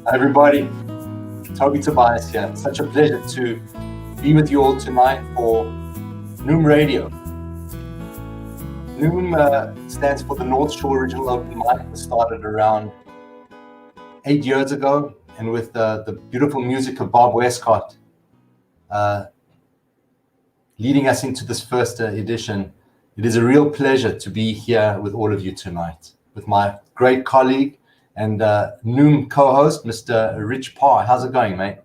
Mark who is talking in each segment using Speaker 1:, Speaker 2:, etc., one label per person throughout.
Speaker 1: Everybody, Toby Tobias here. Such a pleasure to be with you all tonight for NOOM Radio. NOOM stands for the Northshore Original Open Mic. It was started around 8 years ago, and with the beautiful music of Bob Westcott leading us into this first edition, it is a real pleasure to be here with all of you tonight, with my great colleague and NOOM co-host, Mr. Rich Parr. How's it going, mate?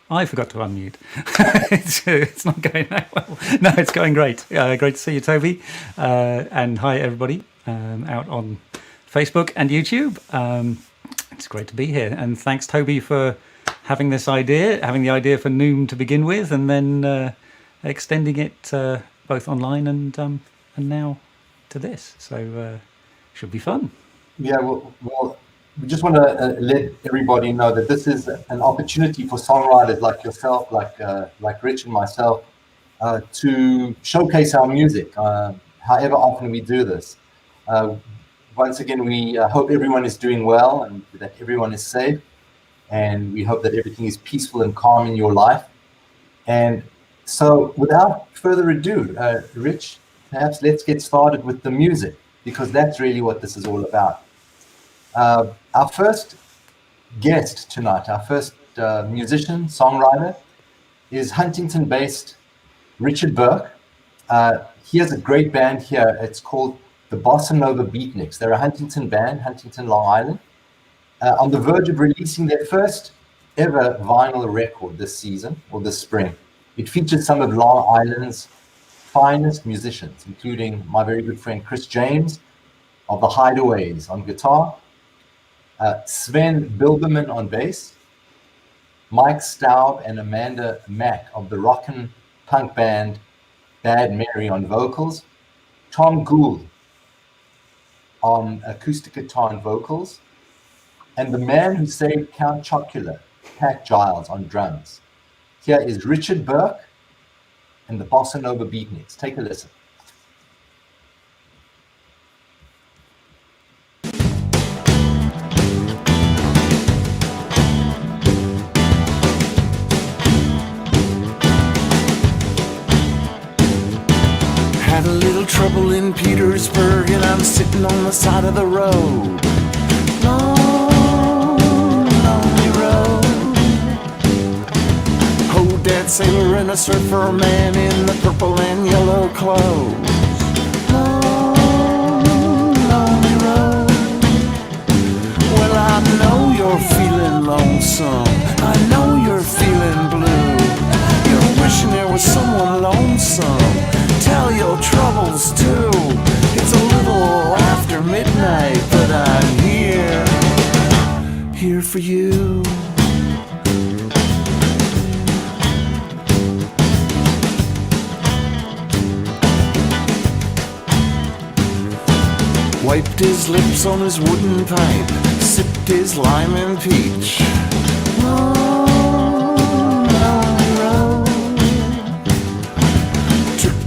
Speaker 2: I forgot to unmute. It's not going that well. No, it's going great. Great to see you, Toby. And hi, everybody out on Facebook and YouTube. It's great to be here. And thanks, Toby, for having the idea for NOOM to begin with, and then extending it both online and now to this. So should be fun.
Speaker 1: Yeah, well, we just want to let everybody know that this is an opportunity for songwriters like yourself, like Rich and myself, to showcase our music, however often we do this. Once again, we hope everyone is doing well and that everyone is safe, and we hope that everything is peaceful and calm in your life. And so without further ado, Rich, perhaps let's get started with the music, because that's really what this is all about. Our first guest tonight, our first musician, songwriter, is Huntington-based Richard Burke. He has a great band here. It's called the Bossa Nova Beatniks. They're a Huntington band, Huntington, Long Island, on the verge of releasing their first ever vinyl record this season, or this spring. It features some of Long Island's finest musicians, including my very good friend Chris James of the Hideaways on guitar, Sven Bilberman on bass, Mike Staub and Amanda Mack of the rockin' punk band Bad Mary on vocals, Tom Gould on acoustic guitar and vocals, and the man who saved Count Chocula, Pat Giles on drums. Here is Richard Burke and the Bossa Nova Beatniks. Take a listen.
Speaker 3: Had a little trouble in Petersburg, and I'm sitting on the side of the road. Long, lonely road. Oh, dead sailor and a surfer man in the purple and yellow clothes. Long, lonely road. Well, I know you're feeling lonesome. I know you're feeling blue. You're wishing there was someone lonesome. Tell your troubles too. It's a little after midnight, but I'm here for you. Wiped his lips on his wooden pipe, sipped his lime and peach.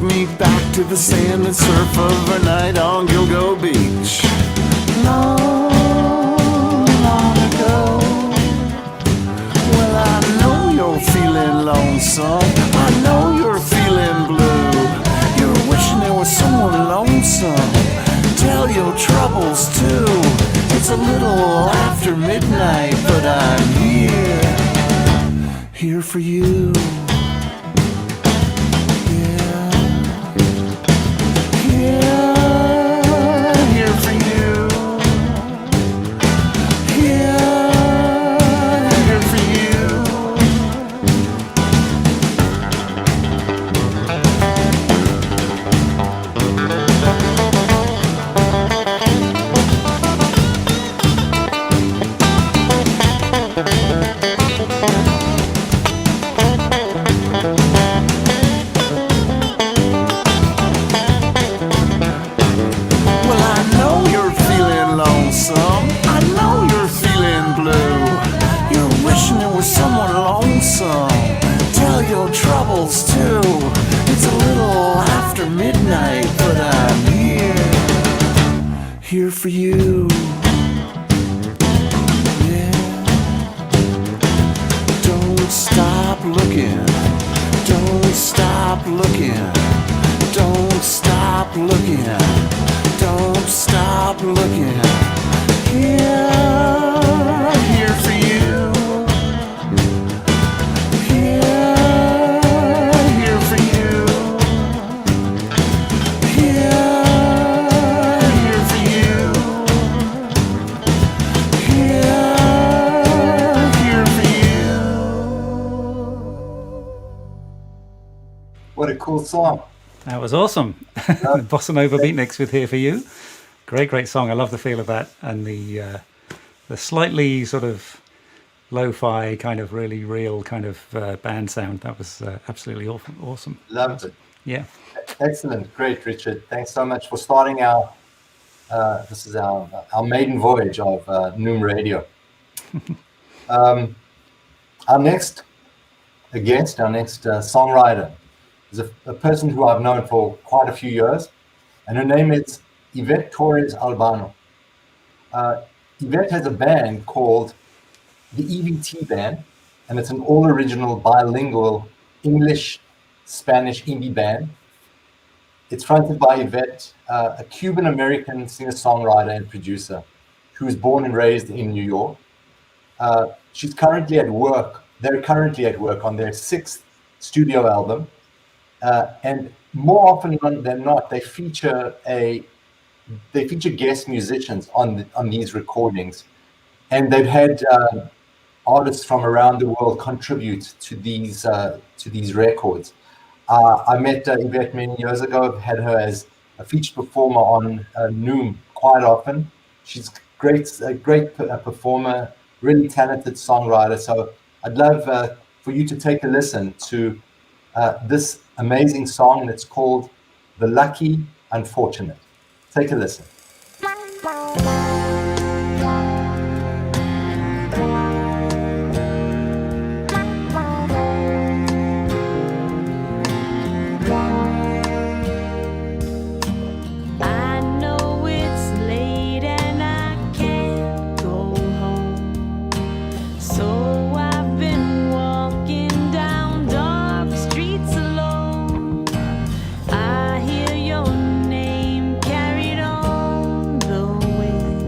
Speaker 3: Me back to the sand and surf of a night on Gilgo Beach. Long, long ago. Well, I know you're feeling lonesome. I know you're feeling blue. You're wishing there was someone lonesome. Tell your troubles too. It's a little after midnight, but I'm here for you. Here for you. looking. Don't stop looking. Don't stop looking. Here for you. Here for you. Here for you. Here for you.
Speaker 1: What a cool song.
Speaker 2: That was awesome. Bossa Nova Beatniks with Here For You. Great song. I love the feel of that, and the slightly sort of lo-fi kind of really real kind of band sound. That was absolutely awesome.
Speaker 1: Loved it.
Speaker 2: Yeah.
Speaker 1: Excellent. Great, Richard. Thanks so much for starting this is our maiden voyage of NOOM Radio. Our next songwriter is a person who I've known for quite a few years, and her name is Yvette Torres Albano. Yvette has a band called the EVT Band, and it's an all-original bilingual English-Spanish indie band. It's fronted by Yvette, a Cuban-American singer-songwriter and producer who was born and raised in New York. They're currently at work on their 6th studio album. And more often than not, they feature guest musicians on these recordings, and they've had artists from around the world contribute to these records. I met Yvette many years ago. I've had her as a featured performer on NOOM quite often. She's a great performer, really talented songwriter. So I'd love for you to take a listen to this amazing song that's called The Lucky Unfortunate. Take a listen.
Speaker 4: I hear your name carried on the wind.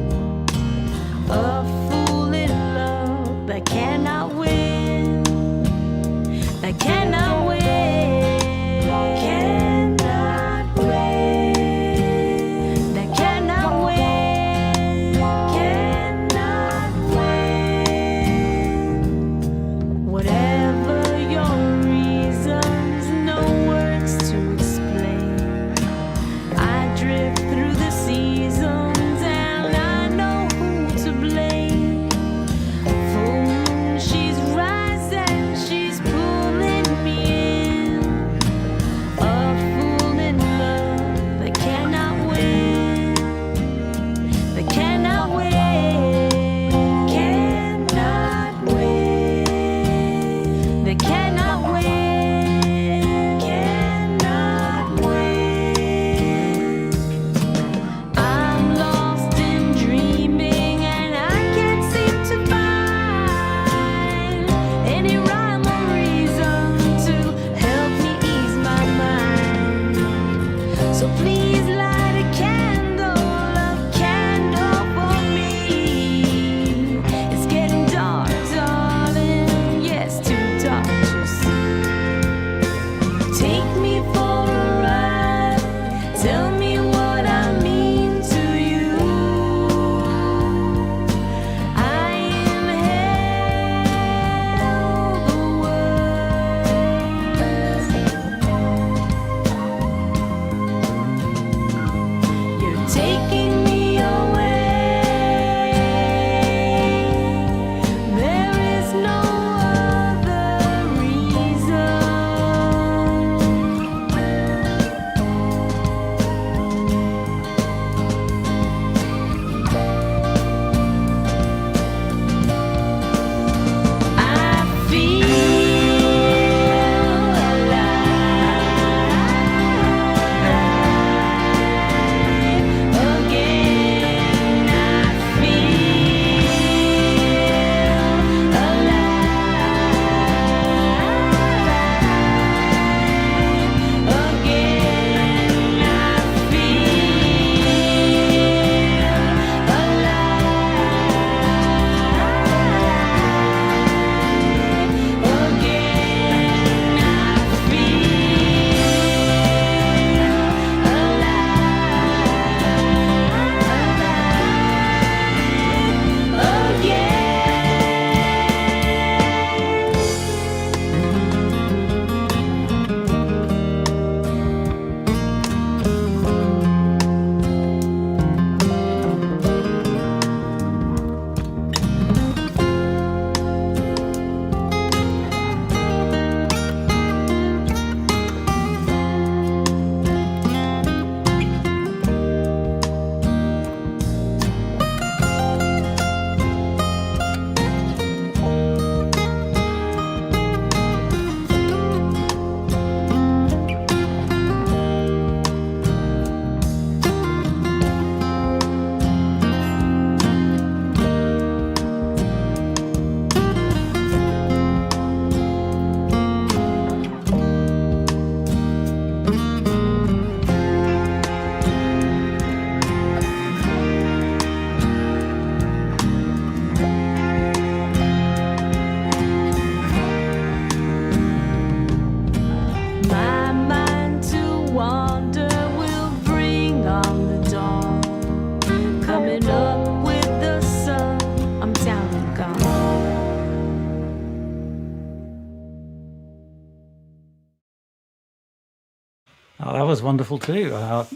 Speaker 2: was wonderful too. A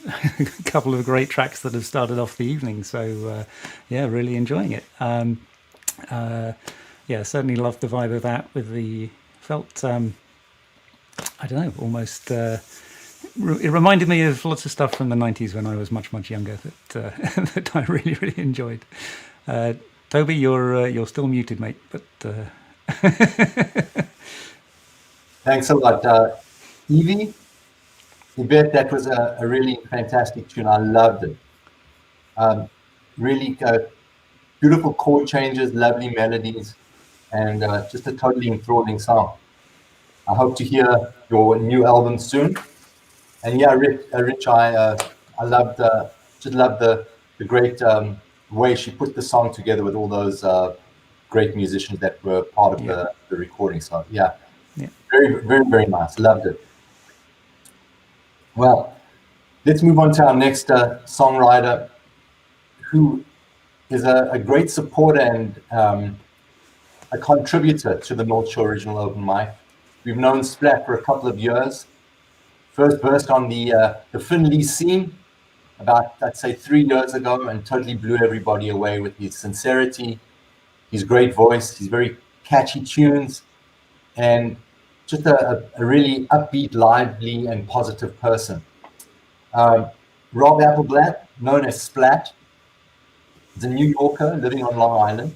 Speaker 2: couple of great tracks that have started off the evening. So yeah, really enjoying it. Yeah, certainly loved the vibe of that. With the felt, I don't know, almost. It reminded me of lots of stuff from the 90s when I was much younger that that I really enjoyed. Toby, you're still muted, mate. But
Speaker 1: thanks a lot, Evie. Yvette, that was a really fantastic tune. I loved it. Really beautiful chord changes, lovely melodies, and just a totally enthralling song. I hope to hear your new album soon. And yeah, Rich, I loved the great way she put the song together with all those great musicians that were part of the recording. So yeah, very nice. Loved it. Well, let's move on to our next songwriter, who is a great supporter and a contributor to the Northshore Original Open Mic. We've known Splatt for a couple of years. First versed on the Finley scene about, I'd say, 3 years ago, and totally blew everybody away with his sincerity, his great voice, his very catchy tunes, and just a really upbeat, lively, and positive person. Rob Appleblatt, known as Splatt, is a New Yorker living on Long Island.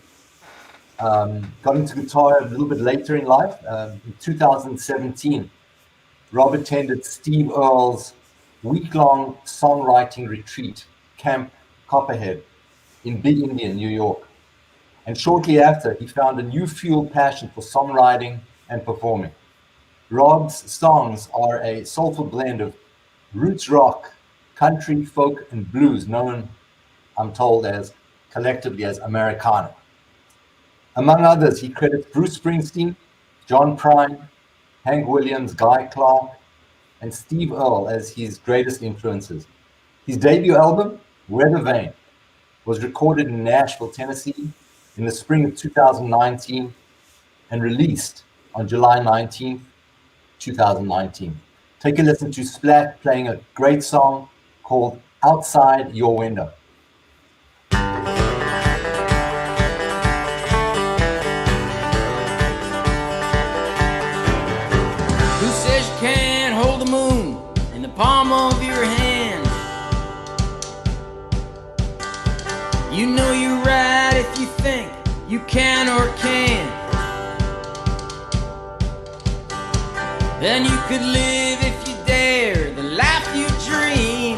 Speaker 1: Got into guitar a little bit later in life. In 2017, Rob attended Steve Earle's week-long songwriting retreat, Camp Copperhead, in Big Indian, New York. And shortly after, he found a new fueled passion for songwriting and performing. Rob's songs are a soulful blend of roots rock, country, folk, and blues, known, I'm told, as collectively as Americana. Among others, he credits Bruce Springsteen, John Prine, Hank Williams, Guy Clark, and Steve Earle as his greatest influences. His debut album, Weather Vane, was recorded in Nashville, Tennessee in the spring of 2019 and released on July 19th, 2019. Take a listen to Splatt playing a great song called Outside Your Window.
Speaker 4: Who says you can't hold the moon in the palm of your hand? You know you're right if you think you can or can't. Then you could live if you dare the life you dream.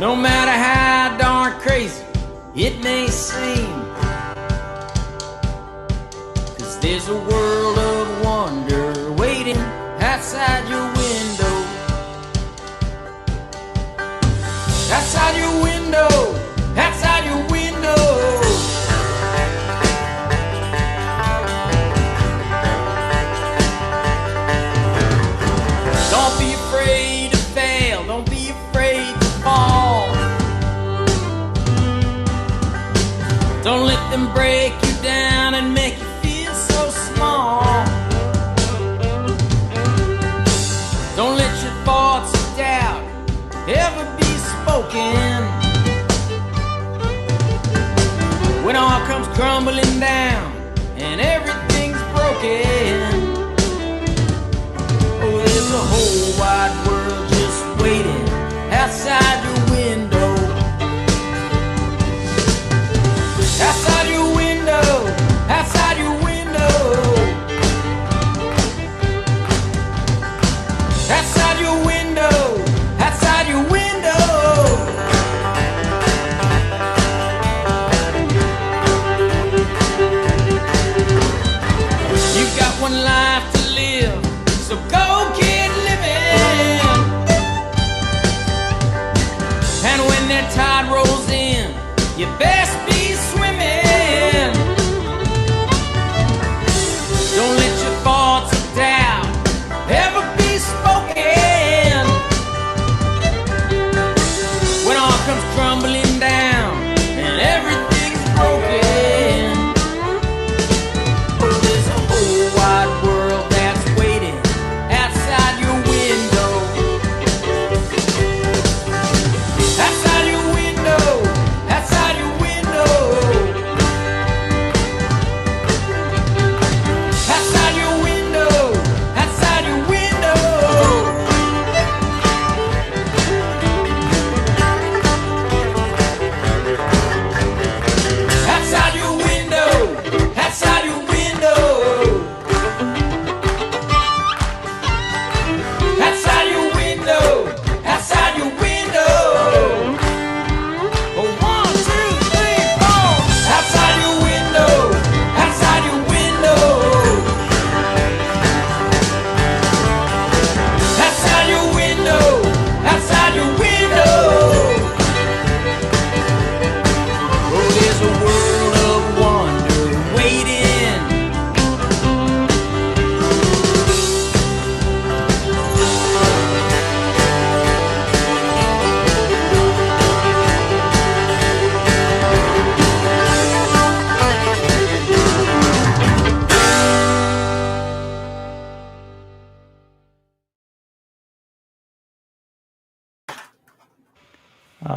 Speaker 4: No matter how darn crazy it may seem, 'cause there's a world of wonder waiting outside your window. Outside your window, outside your window. Don't be afraid to fail, don't be afraid to fall. Don't let them break you down and make you feel so small. Don't let your thoughts of doubt ever be spoken. When all comes crumbling down and everything's broken, oh, there's a whole wide world just waiting outside your window. Outside your window, outside your window. Outside your window, outside your window. You've got one life to live, so go get living. And when that tide rolls in, you best be swimming. Don't let your thoughts of doubt ever be spoken. When all comes crumbling down and everything's broken, oh, there's a whole wide world that's waiting outside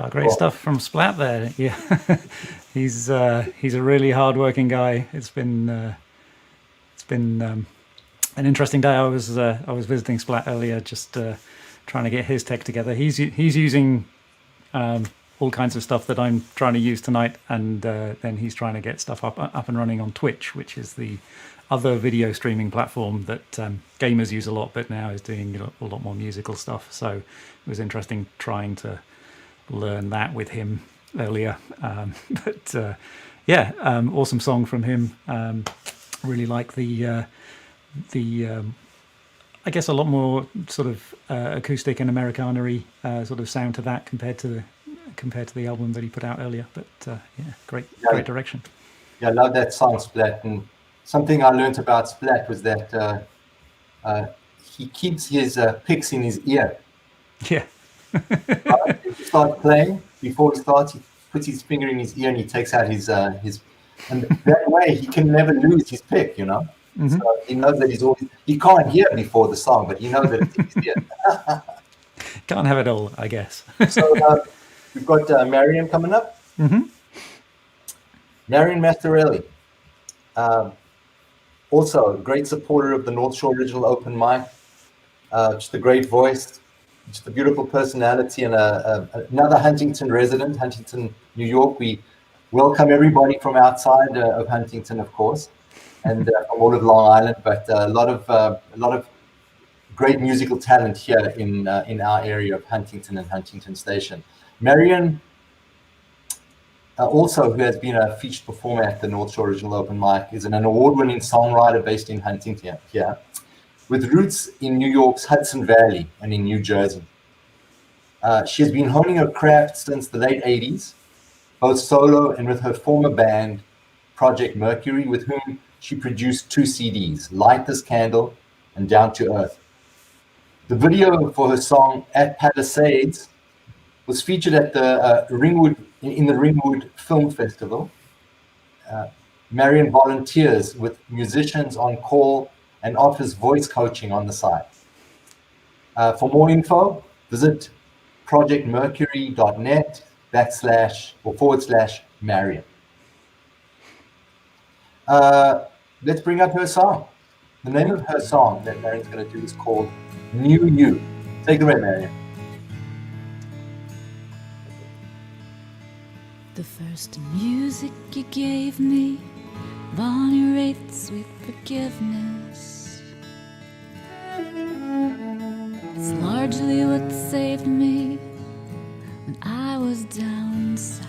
Speaker 2: Great stuff from Splatt there. Yeah, he's a really hard-working guy. It's been an interesting day. I was visiting Splatt earlier, just trying to get his tech together. He's using all kinds of stuff that I'm trying to use tonight, and then he's trying to get stuff up and running on Twitch, which is the other video streaming platform that gamers use a lot, but now is doing a lot more musical stuff. So it was interesting trying to learn that with him earlier. Awesome song from him. Really like the I guess a lot more sort of acoustic and Americana-y sort of sound to that compared to the album that he put out earlier. But great direction.
Speaker 1: Yeah, I love that song, Splatt. And something I learned about Splatt was that he keeps his picks in his ear.
Speaker 2: Yeah.
Speaker 1: If you start playing, before he starts, he puts his finger in his ear and he takes out his and that way he can never lose his pick, you know. Mm-hmm. So he knows that he can't hear before the song, but he knows that it's in his ear.
Speaker 2: Can't have it all, I guess.
Speaker 1: So we've got Marian coming up.
Speaker 2: Mm-hmm.
Speaker 1: Marian Mastrorilli, also a great supporter of the Northshore Original Open Mic. Just a great voice, just a beautiful personality, and another Huntington resident, Huntington, New York. We welcome everybody from outside of Huntington, of course, and from all of Long Island. But a lot of great musical talent here in our area of Huntington and Huntington Station. Marian, also who has been a featured performer at the Northshore Original Open Mic, is an award-winning songwriter based in Huntington here, with roots in New York's Hudson Valley and in New Jersey. She has been honing her craft since the late 80s, both solo and with her former band, Project Mercury, with whom she produced 2 CDs, Light This Candle and Down to Earth. The video for her song At Palisades was featured at the Ringwood Film Festival. Marian volunteers with musicians on call and offers voice coaching on the side. For more info, visit projectmercury.net/Marian. Let's bring up her song. The name of her song that Marian's going to do is called New You. Take it away, Marian.
Speaker 5: The first music you gave me, Bonnie Raitt, Sweet Forgiveness. It's largely what saved me when I was down south,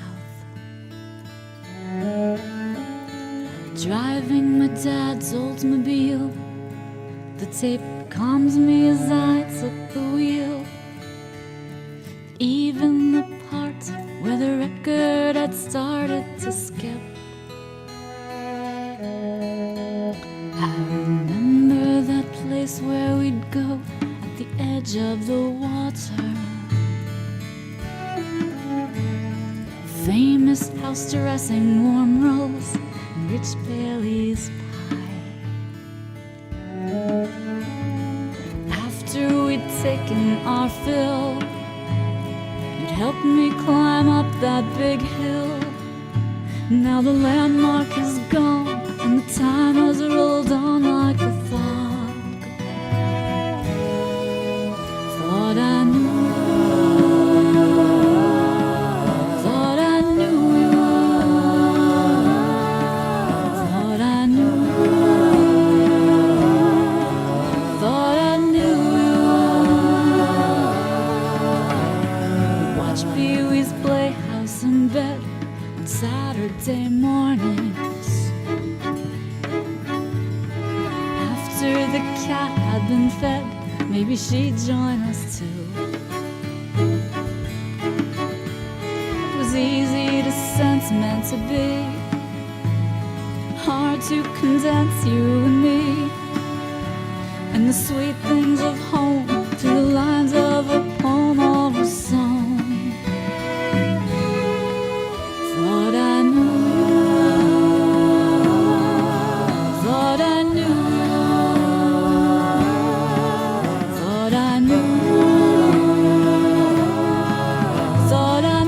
Speaker 5: driving my dad's Oldsmobile. The tape calms me as I took the wheel. Even the part where the record had started to skip, I remember that place where we'd go at the edge of the water. Famous house dressing, warm rolls, and rich Bailey's pie. After we'd taken our fill, you'd help me climb up that big hill. Now the landmark is gone, and the time has rolled on like a fog. Thought I knew, thought I knew you, thought I knew, thought I knew you. Watch Pee-wee's Playhouse in bed on Saturday mornings. After the cat had been fed, maybe she'd join us too. It was easy to sense meant to be, hard to condense you and me, and the sweet things of home to the lines of a poem all were sung. Thought I knew, thought I knew, thought I knew, thought I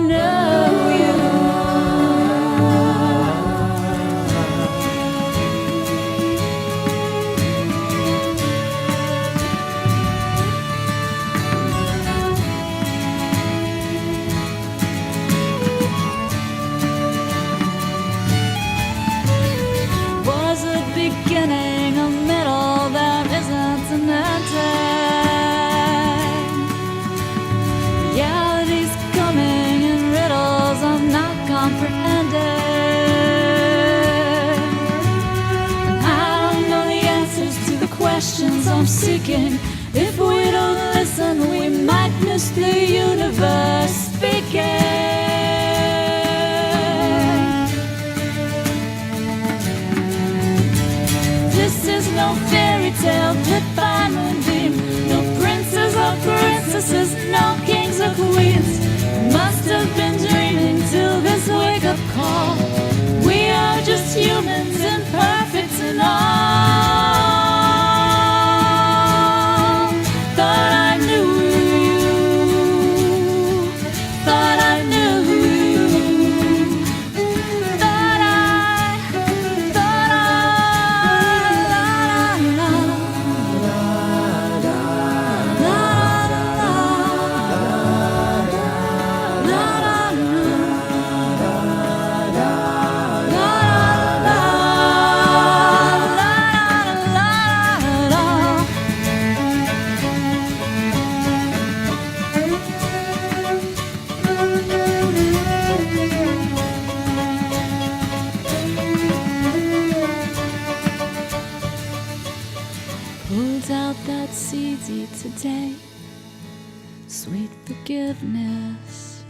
Speaker 5: of seeking. If we don't listen, we might miss the universe speaking. This is no fairy tale, goodbye moonbeam. No princes or princesses, no kings or queens. Must have been dreaming till this wake-up call. We are just humans, imperfect and all. Thought I knew. Thought I knew. Thought pulled out that CD today, sweet forgiveness.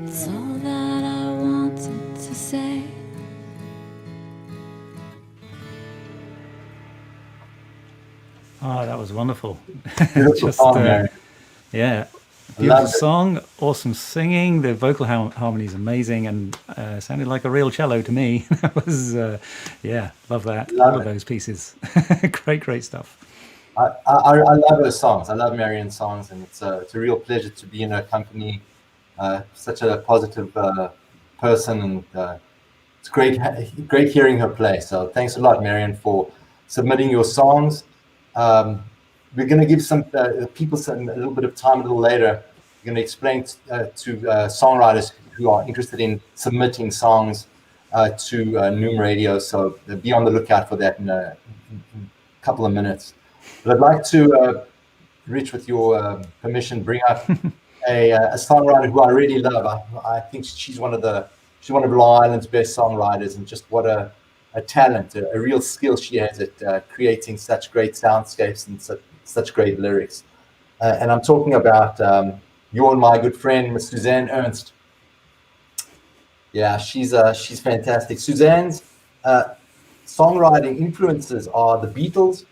Speaker 5: It's all that I wanted to say.
Speaker 2: Oh, that was wonderful.
Speaker 1: Beautiful song, Marian.
Speaker 2: Yeah,
Speaker 1: Love
Speaker 2: beautiful
Speaker 1: it.
Speaker 2: song, awesome singing. The vocal harmony is amazing, and sounded like a real cello to me. That was, yeah, love that.
Speaker 1: Love
Speaker 2: All of
Speaker 1: it.
Speaker 2: those pieces. Great stuff.
Speaker 1: I love her songs. I love Marian's songs, and it's a real pleasure to be in her company. Such a positive person, and it's great hearing her play. So thanks a lot, Marian, for submitting your songs. We're going to give some people a little bit of time a little later. We're going to explain to songwriters who are interested in submitting songs to NOOM Radio. So be on the lookout for that in a couple of minutes. But I'd like to, Rich, with your permission, bring up a songwriter who I really love. I think she's one of Long Island's best songwriters, and just what a talent, a real skill she has at creating such great soundscapes and such great lyrics. And I'm talking about your and my good friend, Miss Suzanne Ernst. Yeah, she's fantastic. Suzanne's songwriting influences are the Beatles,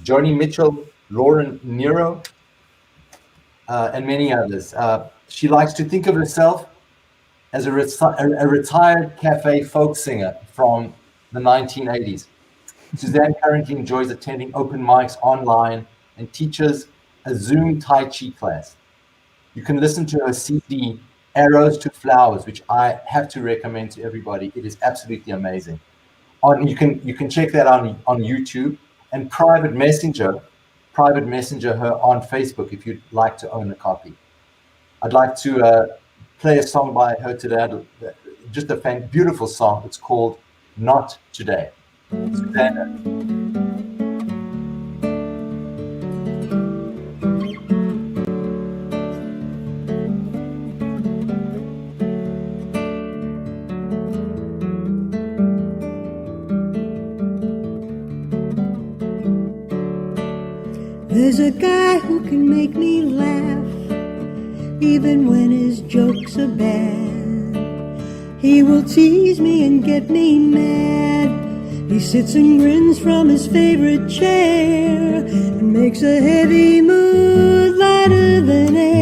Speaker 1: Joni Mitchell, Lauren Nero, and many others. She likes to think of herself as a retired cafe folk singer from the 1980s. Suzanne currently enjoys attending open mics online and teaches a Zoom Tai Chi class. You can listen to her CD, Arrows to Flowers, which I have to recommend to everybody. It is absolutely amazing. You can check that on YouTube, and private messenger her on Facebook if you'd like to own a copy. I'd like to play a song by her today, just a beautiful song. It's called Not Today. Suzanne.
Speaker 6: There's a guy who can make me laugh, even when his jokes are bad. He will tease me and get me mad. He sits and grins from his favorite chair and makes a heavy mood lighter than air.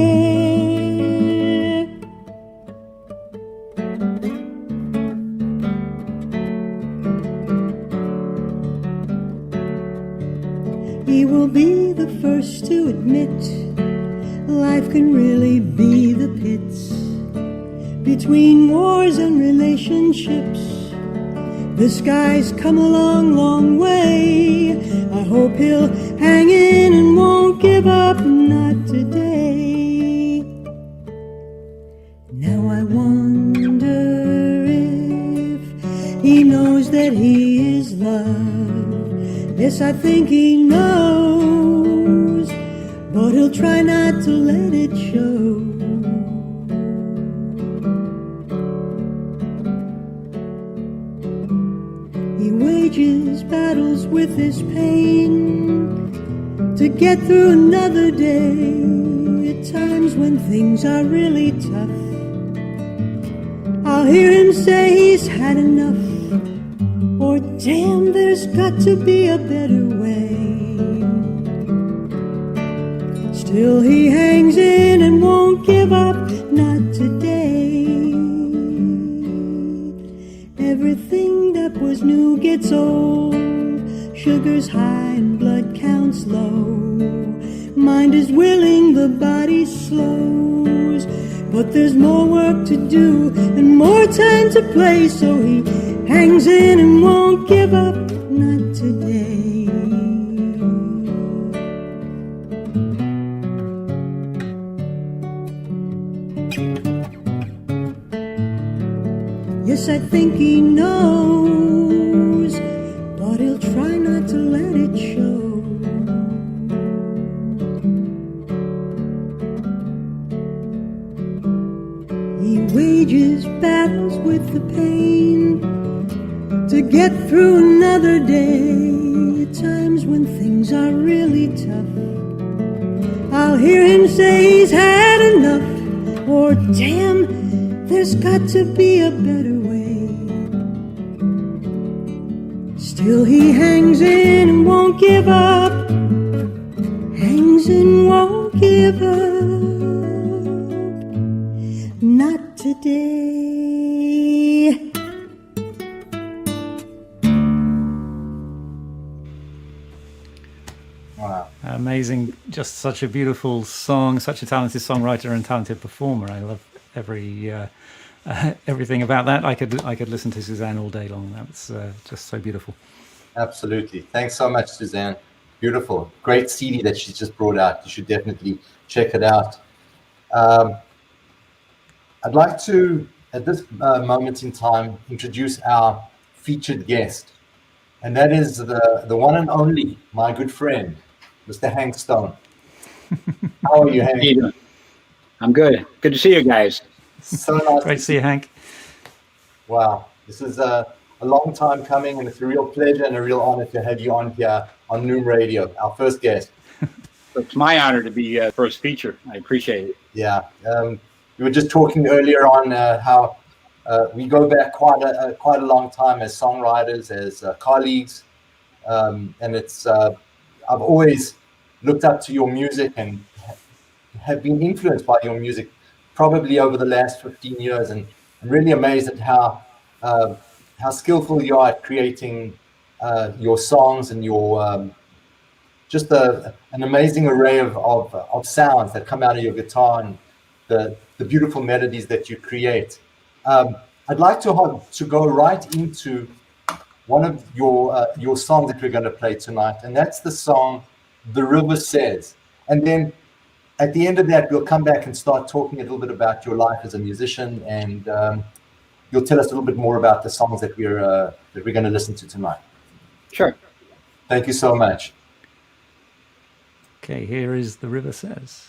Speaker 6: He will be the first to admit life can really be the pits between wars and relationships. This guy's come a long way. I hope he'll hang in and won't give up, not today. Now I wonder if he knows that he is loved. Yes, I think he knows, but he'll try not to let it show. He wages battles this pain, to get through another day. At times when things are really tough, I'll hear him say he's had enough, or damn, there's got to be a better way. Still he hangs in and won't give up, not today. Everything that was new gets old, sugar's high and blood counts low. Mind is willing, the body slows, but there's more work to do and more time to play, so he hangs in and won't give up, not today. Yes, I think he knows, but he'll try not to let it show. He wages battles with the pain to get through another day. At times when things are really tough, I'll hear him say he's had enough, or damn, there's got to be a better way. Still he hangs in and won't give up, hangs and won't give up, not today.
Speaker 1: Wow.
Speaker 2: Amazing. Just such a beautiful song, such a talented songwriter and talented performer. I love everything about that. I could listen to Suzanne all day long. That's just so beautiful.
Speaker 1: Absolutely. Thanks so much, Suzanne. Beautiful. Great CD that she's just brought out. You should definitely check it out. I'd like to, at this moment in time, introduce our featured guest. And that is the one and only, my good friend, Mr. Hank Stone. How are you, Hank?
Speaker 7: How you doing? I'm good. Good to see you guys.
Speaker 1: So nice.
Speaker 2: Great to see you, Hank.
Speaker 1: Wow. This is a long time coming, and it's a real pleasure and a real honor to have you on here on NOOM Radio, our first guest.
Speaker 7: It's my honor to be first feature. I appreciate it.
Speaker 1: Yeah. We were just talking earlier on how we go back quite a long time as songwriters, as colleagues, and it's I've always looked up to your music and have been influenced by your music probably over the last 15 years, and I'm really amazed at how skillful you are at creating your songs and your just an amazing array of sounds that come out of your guitar and the beautiful melodies that you create. I'd like to go right into one of your songs that we're going to play tonight, and that's the song "The River Says." And then at the end of that, we'll come back and start talking a little bit about your life as a musician, and you'll tell us a little bit more about the songs that we're going to listen to tonight.
Speaker 7: Sure.
Speaker 1: Thank you so much.
Speaker 2: Okay, here is "The River Says."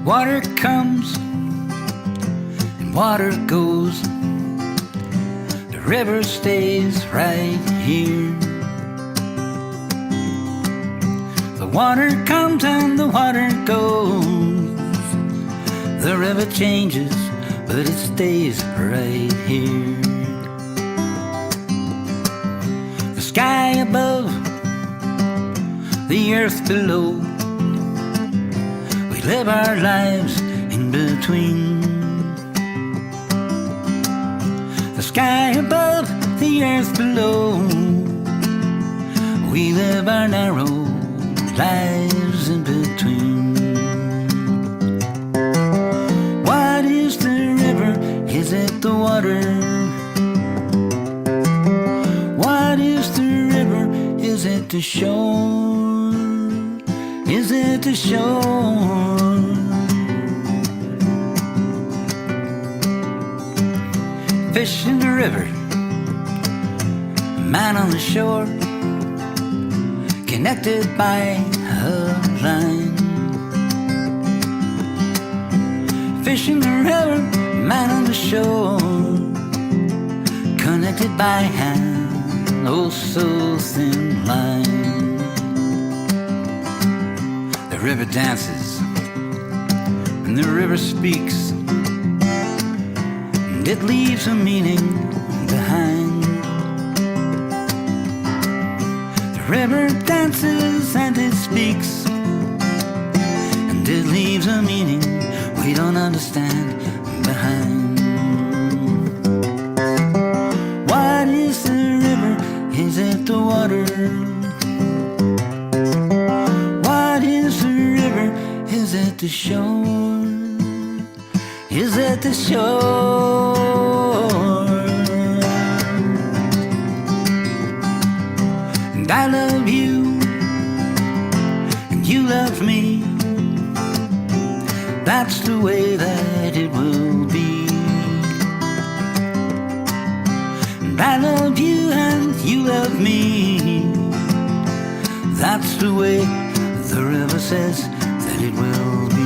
Speaker 8: Water comes and water goes. The river stays right here. The water comes and the water goes. The river changes, but it stays right here. The sky above, the earth below. We live our lives in between. The sky above, the earth below. We live our narrow lives in between. What is the river? Is it the water? What is the river? Is it the shore? Is it the shore? fish in the river, man on the shore, connected by a line. Fish in the river, man on the shore, connected by an oh so thin line. The river dances and the river speaks, and it leaves a meaning behind. The river dances and it speaks, and it leaves a meaning we don't understand behind. What is the river? Is it the water? What is the river? Is it the shore? Is it the shore? And I love you, and you love me. That's the way that it will be. And I love you and you love me. That's the way the river says that it will be.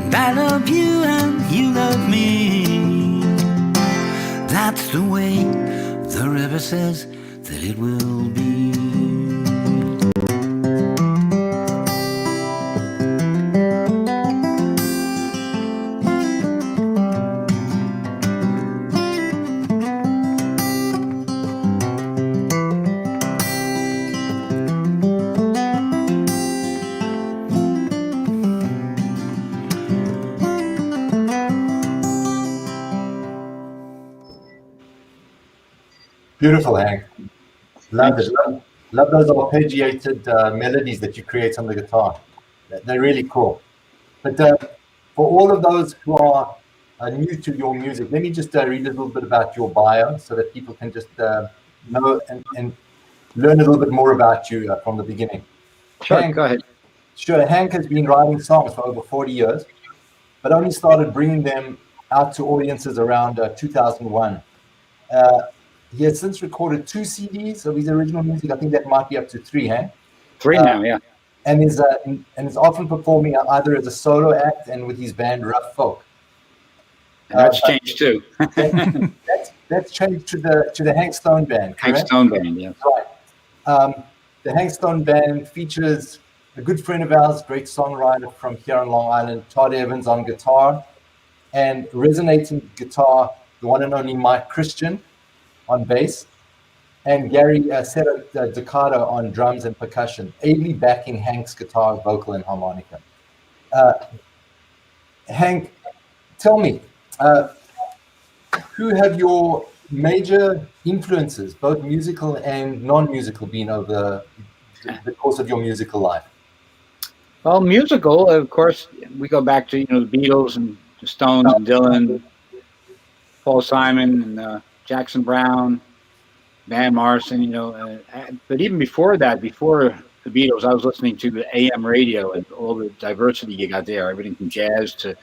Speaker 8: And I love you and you love me. That's the way the river says that it will be.
Speaker 1: Beautiful, Hank. Love it. Love those arpeggiated melodies that you create on the guitar. They're really cool. But for all of those who are new to your music, let me just read a little bit about your bio so that people can just know and learn a little bit more about you from the beginning.
Speaker 7: Sure,
Speaker 1: Hank,
Speaker 7: go ahead.
Speaker 1: Sure. Hank has been writing songs for over 40 years, but only started bringing them out to audiences around 2001. He has since recorded 2 CDs of his original music. I think that might be up to 3, Hank.
Speaker 7: 3 now, yeah.
Speaker 1: And is often performing either as a solo act and with his band Rough Folk.
Speaker 7: And that's changed too.
Speaker 1: that's changed to the Hank Stone Band.
Speaker 7: Hank Stone Band, yeah.
Speaker 1: Right. The Hank Stone Band features a good friend of ours, great songwriter from here on Long Island, Todd Evans on guitar, and resonating guitar, the one and only Mike Christian on bass, and Gary Ducato on drums and percussion, ably backing Hank's guitar, vocal, and harmonica. Hank, tell me, who have your major influences, both musical and non-musical, been over the course of your musical life?
Speaker 7: Well, musical, of course, we go back to the Beatles and the Stones and Dylan, Paul Simon and Jackson Brown, Van Morrison, but even before that, before the Beatles, I was listening to the AM radio and all the diversity you got there, everything from jazz to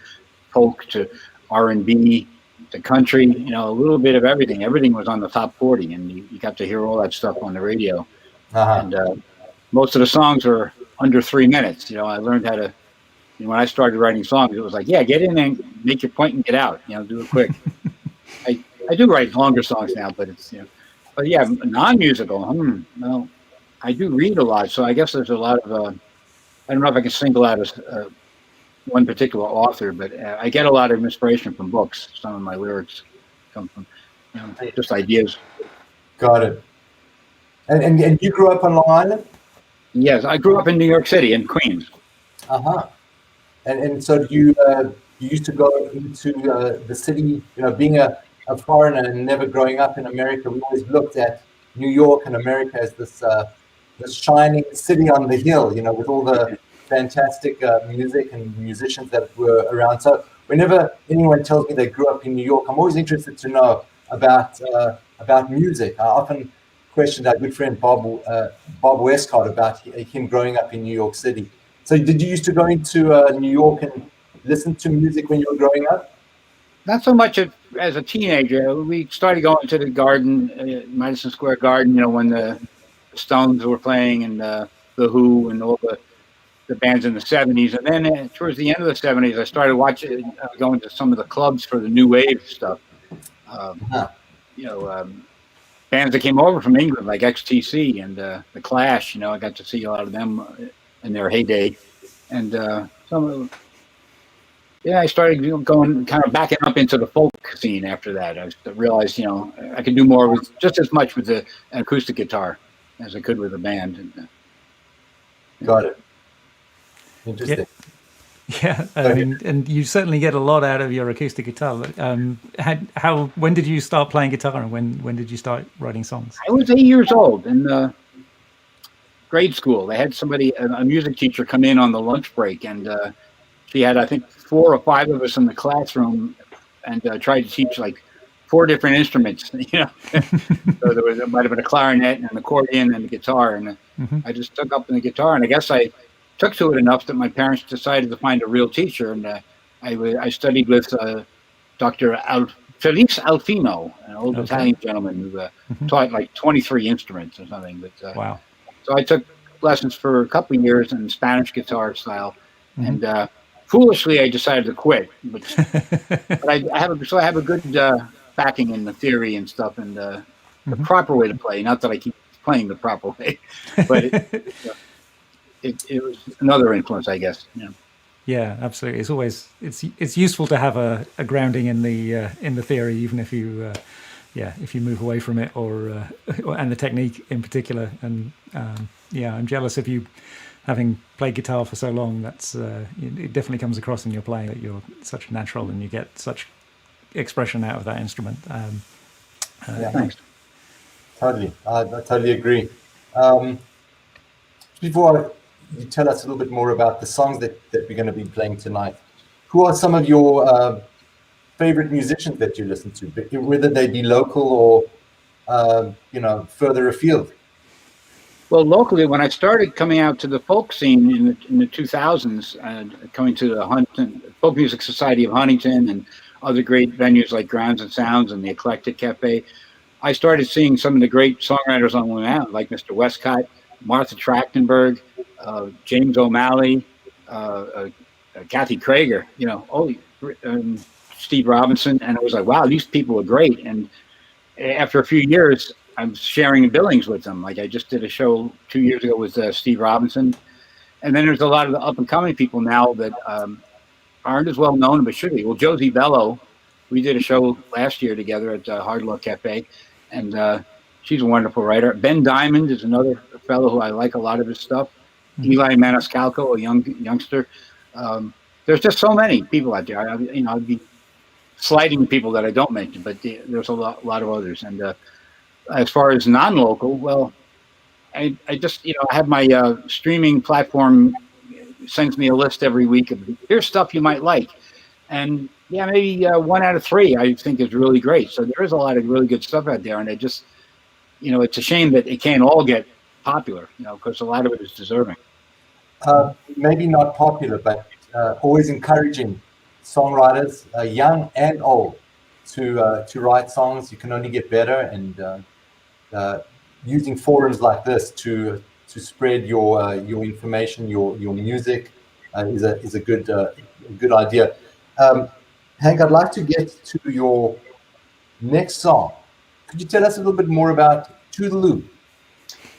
Speaker 7: folk to R&B to country, a little bit of everything. Everything was on the top 40, and you got to hear all that stuff on the radio. And most of the songs were under 3 minutes. I learned how to, when I started writing songs, it was like, get in and make your point and get out, do it quick. I do write longer songs now, but it's, but yeah, non-musical. Well, I do read a lot, so I guess there's a lot of, I don't know if I can single out one particular author, but I get a lot of inspiration from books. Some of my lyrics come from just ideas.
Speaker 1: Got it. And you grew up on Long Island?
Speaker 7: Yes, I grew up in New York City, in Queens.
Speaker 1: And so you used to go into the city, being a foreigner and never growing up in America, we always looked at New York and America as this shining city on the hill, with all the fantastic music and musicians that were around. So whenever anyone tells me they grew up in New York, I'm always interested to know about music. I often questioned our good friend Bob Westcott about him growing up in New York City. So did you used to go into New York and listen to music when you were growing up?
Speaker 7: Not so much as a teenager. We started going to the garden, Madison Square Garden, when the Stones were playing and the Who and all the bands in the 70s. And then towards the end of the 70s, I started going to some of the clubs for the new wave stuff. Bands that came over from England, like XTC and The Clash, I got to see a lot of them in their heyday. And some of them. Yeah, I started going kind of backing up into the folk scene after that. I realized, I could do more with just as much with an acoustic guitar as I could with a band.
Speaker 1: Got it. Interesting.
Speaker 2: Yeah, and you certainly get a lot out of your acoustic guitar. When did you start playing guitar, and when did you start writing songs?
Speaker 7: I was 8 years old in grade school. They had a music teacher, come in on the lunch break, and she had, I think, 4 or 5 of us in the classroom, and tried to teach like 4 different instruments. So there might have been a clarinet and an accordion and a guitar, and I just took up the guitar, and I guess I took to it enough that my parents decided to find a real teacher, and I studied with Dr. Felice Alfino, an old Italian gentleman who taught like 23 instruments or something. But
Speaker 2: wow!
Speaker 7: So I took lessons for a couple of years in Spanish guitar style, and foolishly I decided to quit. But I have a good backing in the theory and stuff, and the proper way to play. Not that I keep playing the proper way, but it was another influence, I guess.
Speaker 2: Yeah, absolutely. It's always it's useful to have a grounding in the theory, even if you if you move away from it, or and the technique in particular. And I'm jealous of you having played guitar for so long. That's it definitely comes across in your playing that you're such a natural and you get such expression out of that instrument.
Speaker 7: Thanks.
Speaker 1: Totally, I totally agree. Before you tell us a little bit more about the songs that we're going to be playing tonight, who are some of your favorite musicians that you listen to, whether they be local or further afield?
Speaker 7: Well, locally, when I started coming out to the folk scene in the 2000s, coming to the Huntington Folk Music Society of Huntington and other great venues like Grounds and Sounds and the Eclectic Cafe, I started seeing some of the great songwriters on the way out, like Mr. Westcott, Martha Trachtenberg, James O'Malley, Kathy Krager, Steve Robinson, and I was like, wow, these people are great. And after a few years, I'm sharing billings with them. Like I just did a show 2 years ago with Steve Robinson, and then there's a lot of the up and coming people now that aren't as well known, but should be. Well, Josie Bello, we did a show last year together at Hard Luck Cafe, and she's a wonderful writer. Ben Diamond is another fellow who I like a lot of his stuff. Eli Maniscalco, a youngster. There's just so many people out there. I'd be slighting people that I don't mention, but there's a lot of others. And as far as non-local, well, I just, I have my streaming platform sends me a list every week of here's stuff you might like. And maybe 1 out of 3 I think is really great. So there is a lot of really good stuff out there. And I just, it's a shame that it can't all get popular, because a lot of it is deserving.
Speaker 1: Maybe not popular, but always encouraging songwriters, young and old, to write songs. You can only get better, and using forums like this to spread your information, your music is a good idea. Hank, I'd like to get to your next song. Could you tell us a little bit more about Toodle-oo?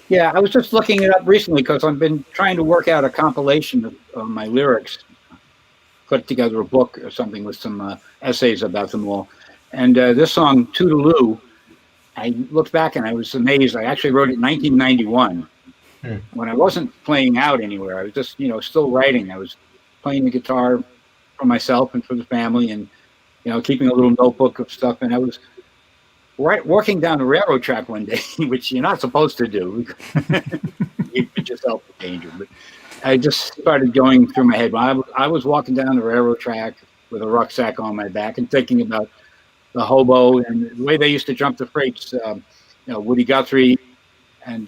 Speaker 7: Yeah, I was just looking it up recently because I've been trying to work out a compilation of my lyrics, put together a book or something with some essays about them all. And this song, Toodle-oo, I looked back and I was amazed. I actually wrote it in 1991 when I wasn't playing out anywhere. I was just, still writing. I was playing the guitar for myself and for the family, and, keeping a little notebook of stuff. And I was walking down the railroad track one day, which you're not supposed to do. You put yourself in danger. But I just started going through my head. I was walking down the railroad track with a rucksack on my back and thinking about the hobo and the way they used to jump the freights. Woody Guthrie and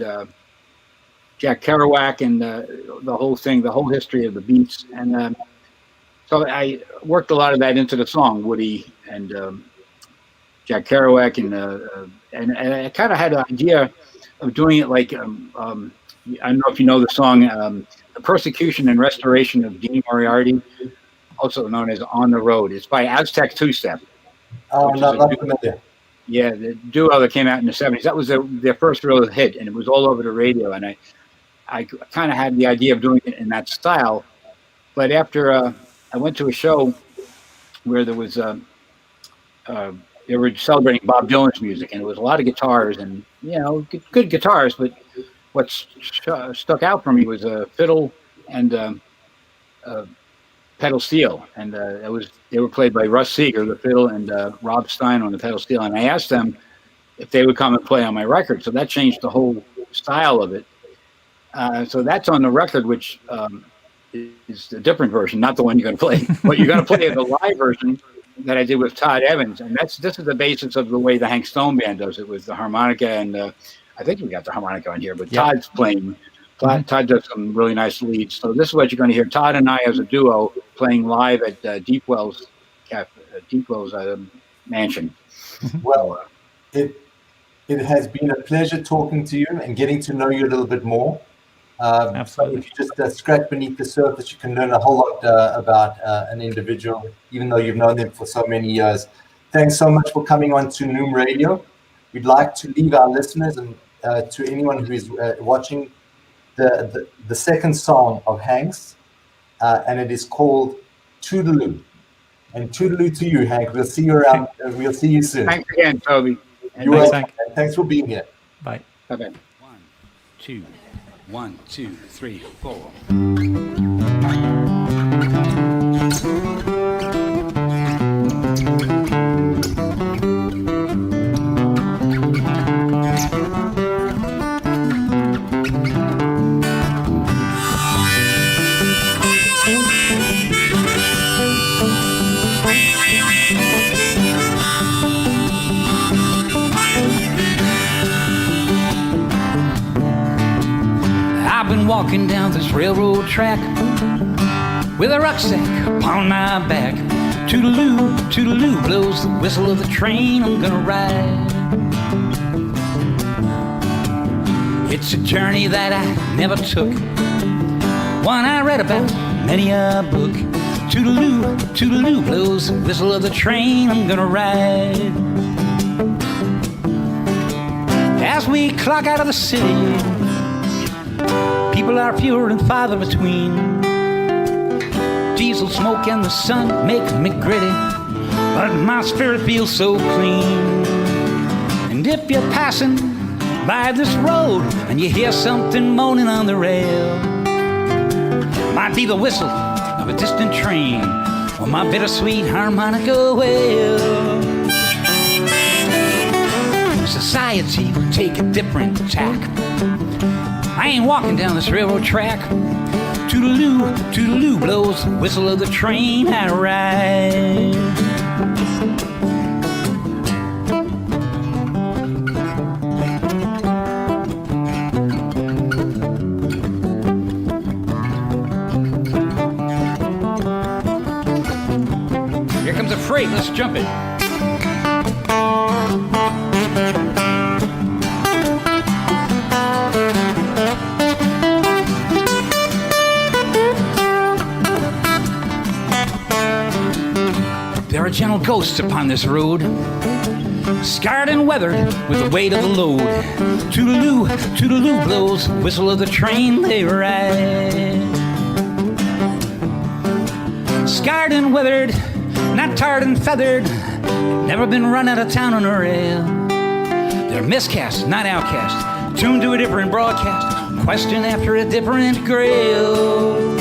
Speaker 7: Jack Kerouac and the whole thing, the whole history of the Beats. And so I worked a lot of that into the song, Woody and Jack Kerouac, and I kind of had an idea of doing it like I don't know if you know the song "The Persecution and Restoration of Dean Moriarty," also known as "On the Road." It's by Aztec Two Step.
Speaker 1: Oh, not familiar.
Speaker 7: Yeah, the duo that came out in the 70s. That was their first real hit, and it was all over the radio. And I kind of had the idea of doing it in that style. But after I went to a show where there was they were celebrating Bob Dylan's music, and it was a lot of guitars and, you know, good guitars. But what stuck out for me was a fiddle and pedal steel, and they were played by Russ Seeger, the fiddle, and Rob Stein on the pedal steel. And I asked them if they would come and play on my record, so that changed the whole style of it. So that's on the record, which is a different version, not the one you're going to play. What you're going to play is a live version that I did with Todd Evans, and this is the basis of the way the Hank Stone Band does it, with the harmonica, and I think we got the harmonica on here, but yeah. Todd's playing. Todd does some really nice leads. So this is what you're going to hear. Todd and I as a duo playing live at Deep Wells mansion.
Speaker 1: Well, it has been a pleasure talking to you and getting to know you a little bit more.
Speaker 2: Absolutely.
Speaker 1: If you just scratch beneath the surface, you can learn a whole lot about an individual, even though you've known them for so many years. Thanks so much for coming on to NOOM Radio. We'd like to leave our listeners and to anyone who is watching the second song of Hank's, and it is called Toodle-oo. And Toodle-oo to you, Hank. We'll see you around. We'll see you soon.
Speaker 7: Thanks again, Toby.
Speaker 1: You're welcome. Thanks for being here.
Speaker 2: Bye.
Speaker 7: Bye-bye.
Speaker 8: 1, 2, 3, 4. Walking down this railroad track with a rucksack upon my back. Toodle-oo, toodle-oo, blows the whistle of the train I'm gonna ride. It's a journey that I never took, one I read about many a book. Toodle-oo, toodle-oo, blows the whistle of the train I'm gonna ride. As we clock out of the city, people are fewer and farther between. Diesel smoke and the sun make me gritty, but my spirit feels so clean. And if you're passing by this road and you hear something moaning on the rail, might be the whistle of a distant train or my bittersweet harmonica wail. Society will take a different tack. I ain't walking down this railroad track. Toodle-oo, toodle-oo, blows the whistle of the train I ride. Here comes a freight, let's jump it. There are gentle ghosts upon this road, scarred and weathered with the weight of the load. Toodle-oo, toodle-oo, blows the whistle of the train they ride. Scarred and weathered, not tarred and feathered, never been run out of town on a rail. They're miscast, not outcast, tuned to a different broadcast, question after a different grail.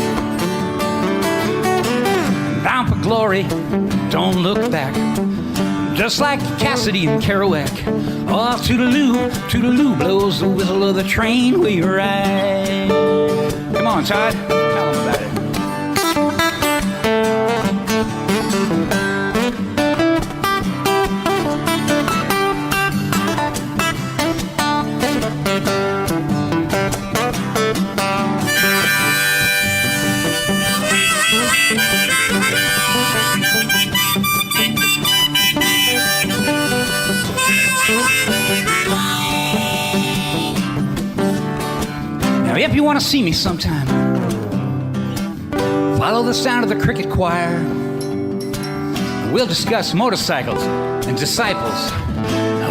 Speaker 8: Bound for glory, don't look back, just like Cassidy and Kerouac. Oh, toodle-oo, toodle-oo, blows the whistle of the train we ride. Come on, Todd, tell them about it. you want to see me sometime, follow the sound of the cricket choir. We'll discuss motorcycles and disciples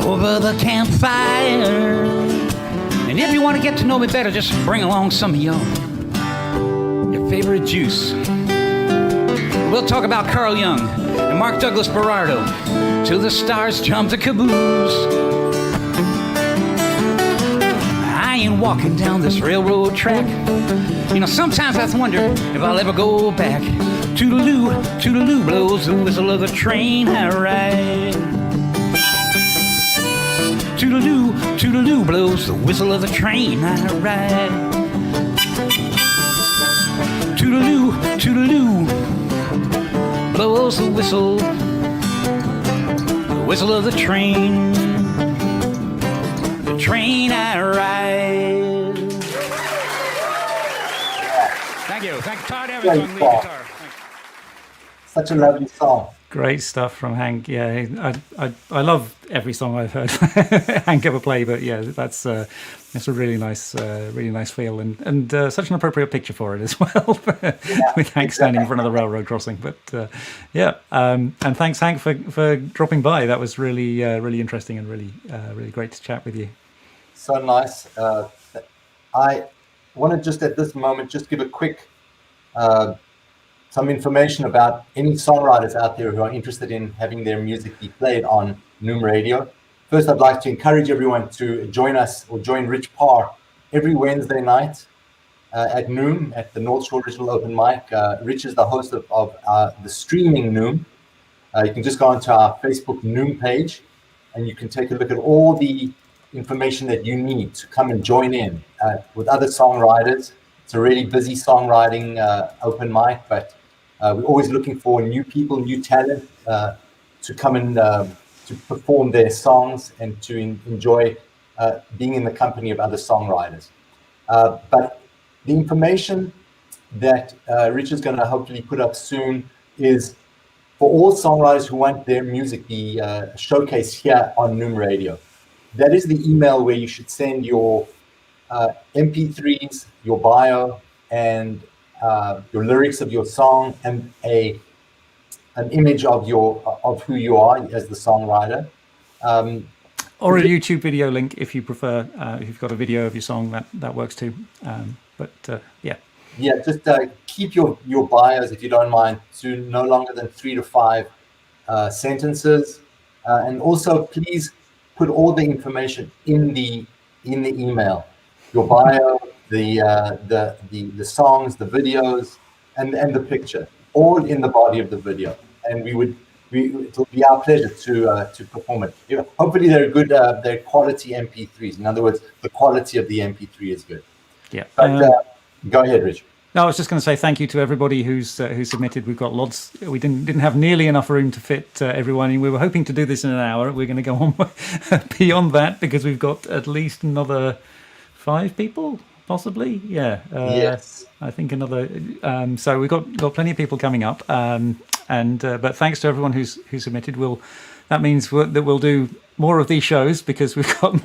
Speaker 8: over the campfire. And if you want to get to know me better, just bring along some of your favorite juice. We'll talk about Carl Jung and Mark Douglas Berardo till the stars jump the caboose. I ain't walking down this railroad track. You know, sometimes I wonder if I'll ever go back. Toodle-oo, toodle-oo blows the whistle of the train I ride. Toodle-oo, toodle-oo blows the whistle of the train I ride. Toodle-oo, toodle-oo blows the whistle of the train I ride. Thank you. Thank Todd Evans on the guitar.
Speaker 1: Such a lovely song.
Speaker 2: Great stuff from Hank. Yeah, I love every song I've heard Hank ever play, but yeah, that's a really nice feel and such an appropriate picture for it as well, with Hank standing in front of the railroad crossing. But and thanks Hank for dropping by. That was really interesting and really great to chat with you.
Speaker 1: So nice. I want to just at this moment just give a quick some information about any songwriters out there who are interested in having their music be played on NOOM Radio. First, I'd like to encourage everyone to join us or join Rich Parr every Wednesday night at NOOM, at the Northshore Original Open Mic. Rich is the host of the streaming NOOM. You can just go onto our Facebook NOOM page and you can take a look at all the information that you need to come and join in with other songwriters. It's a really busy songwriting open mic, but we're always looking for new people, new talent to come and to perform their songs and to enjoy being in the company of other songwriters. But the information that Rich is going to hopefully put up soon is for all songwriters who want their music be showcased here on NOOM Radio. That is the email where you should send your MP3s, your bio, and your lyrics of your song, and an image of who you are as the songwriter,
Speaker 2: or a YouTube video link if you prefer. If you've got a video of your song, that works too.
Speaker 1: Just keep your bios, if you don't mind, to no longer than 3 to 5 sentences, and also please put all the information in the email. Your bio, the songs, the videos, and the picture, all in the body of the video. And it'll be our pleasure to perform it. Hopefully they're good, they're quality MP3s. In other words, the quality of the MP3 is good.
Speaker 2: Yeah.
Speaker 1: But go ahead, Rich.
Speaker 2: No, I was just going to say thank you to everybody who submitted. We've got lots. We didn't have nearly enough room to fit everyone in. We were hoping to do this in an hour. We're going to go on beyond that because we've got at least another 5 people, possibly. Yeah.
Speaker 1: Yes.
Speaker 2: I think another. So we've got plenty of people coming up. But thanks to everyone who's submitted. That means that we'll do more of these shows because we've got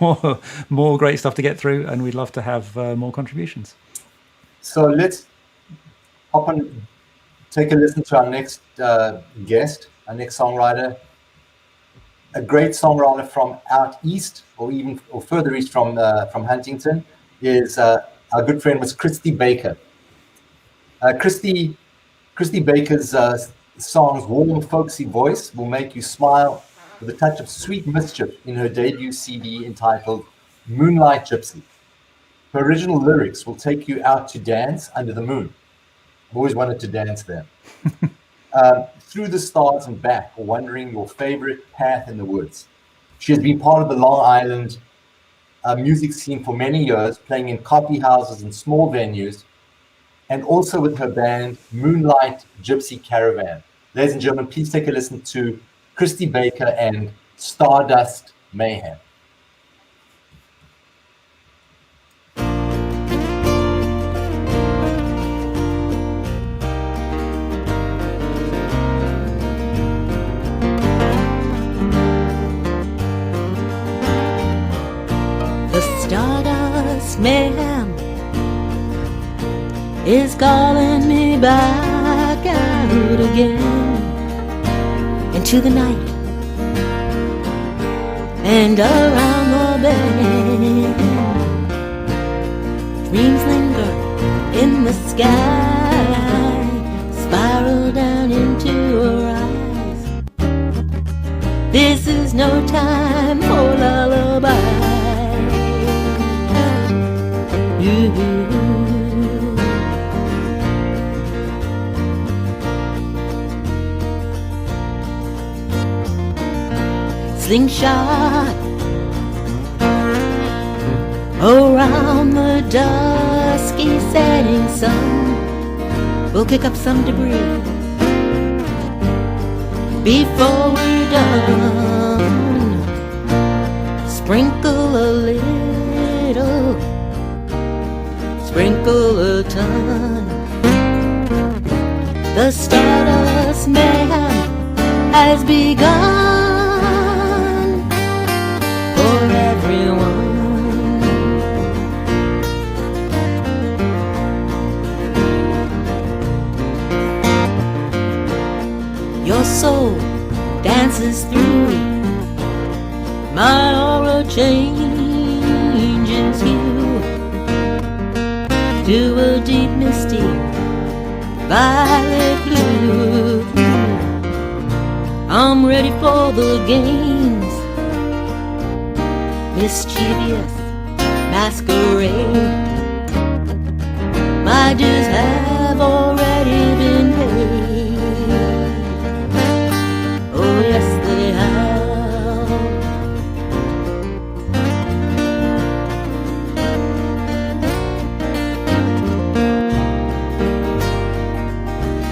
Speaker 2: more great stuff to get through, and we'd love to have more contributions.
Speaker 1: So let's hop on, take a listen to our next guest, our next songwriter, a great songwriter from out east, or further east from Huntington, is our good friend was Christie Baker. Christie Baker's songs' warm, folksy voice will make you smile with a touch of sweet mischief in her debut CD entitled Moonlight Gypsy. Her original lyrics will take you out to dance under the moon. I've always wanted to dance there. Through the stars and back, or wandering your favorite path in the woods. She has been part of the Long Island music scene for many years, playing in coffee houses and small venues, and also with her band Moonlight Gypsy Caravan. Ladies and gentlemen, please take a listen to Christie Baker and Stardust Mayhem.
Speaker 6: The Stardust Mayhem
Speaker 9: is calling me back out again into the night and around the bend. Dreams linger in the sky, spiral down into her eyes. This is no time for lullaby. Slingshot around the dusky setting sun. We'll kick up some debris before we're done. Sprinkle a little, sprinkle a ton. The Stardust Mayhem has begun. Your soul dances through, my aura changes hue to a deep misty violet blue. I'm ready for the games, mischievous masquerade. My dues have already been paid. Oh yes they have.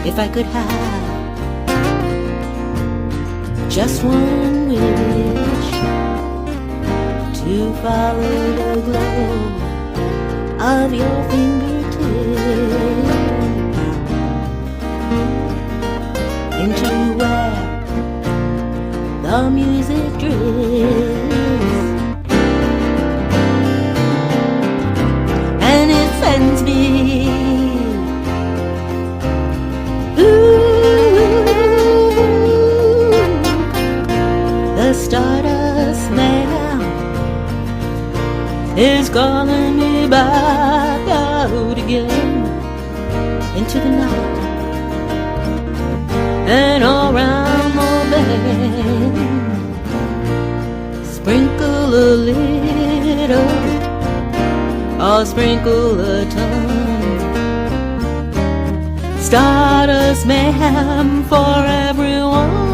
Speaker 9: If I could have just one wish, to follow the glow of your fingertips into where the music drifts, and it sends me the Stardust Mayhem is calling me back out again into the night and around the bend. Sprinkle a little, or sprinkle a ton. Stardust Mayhem for everyone.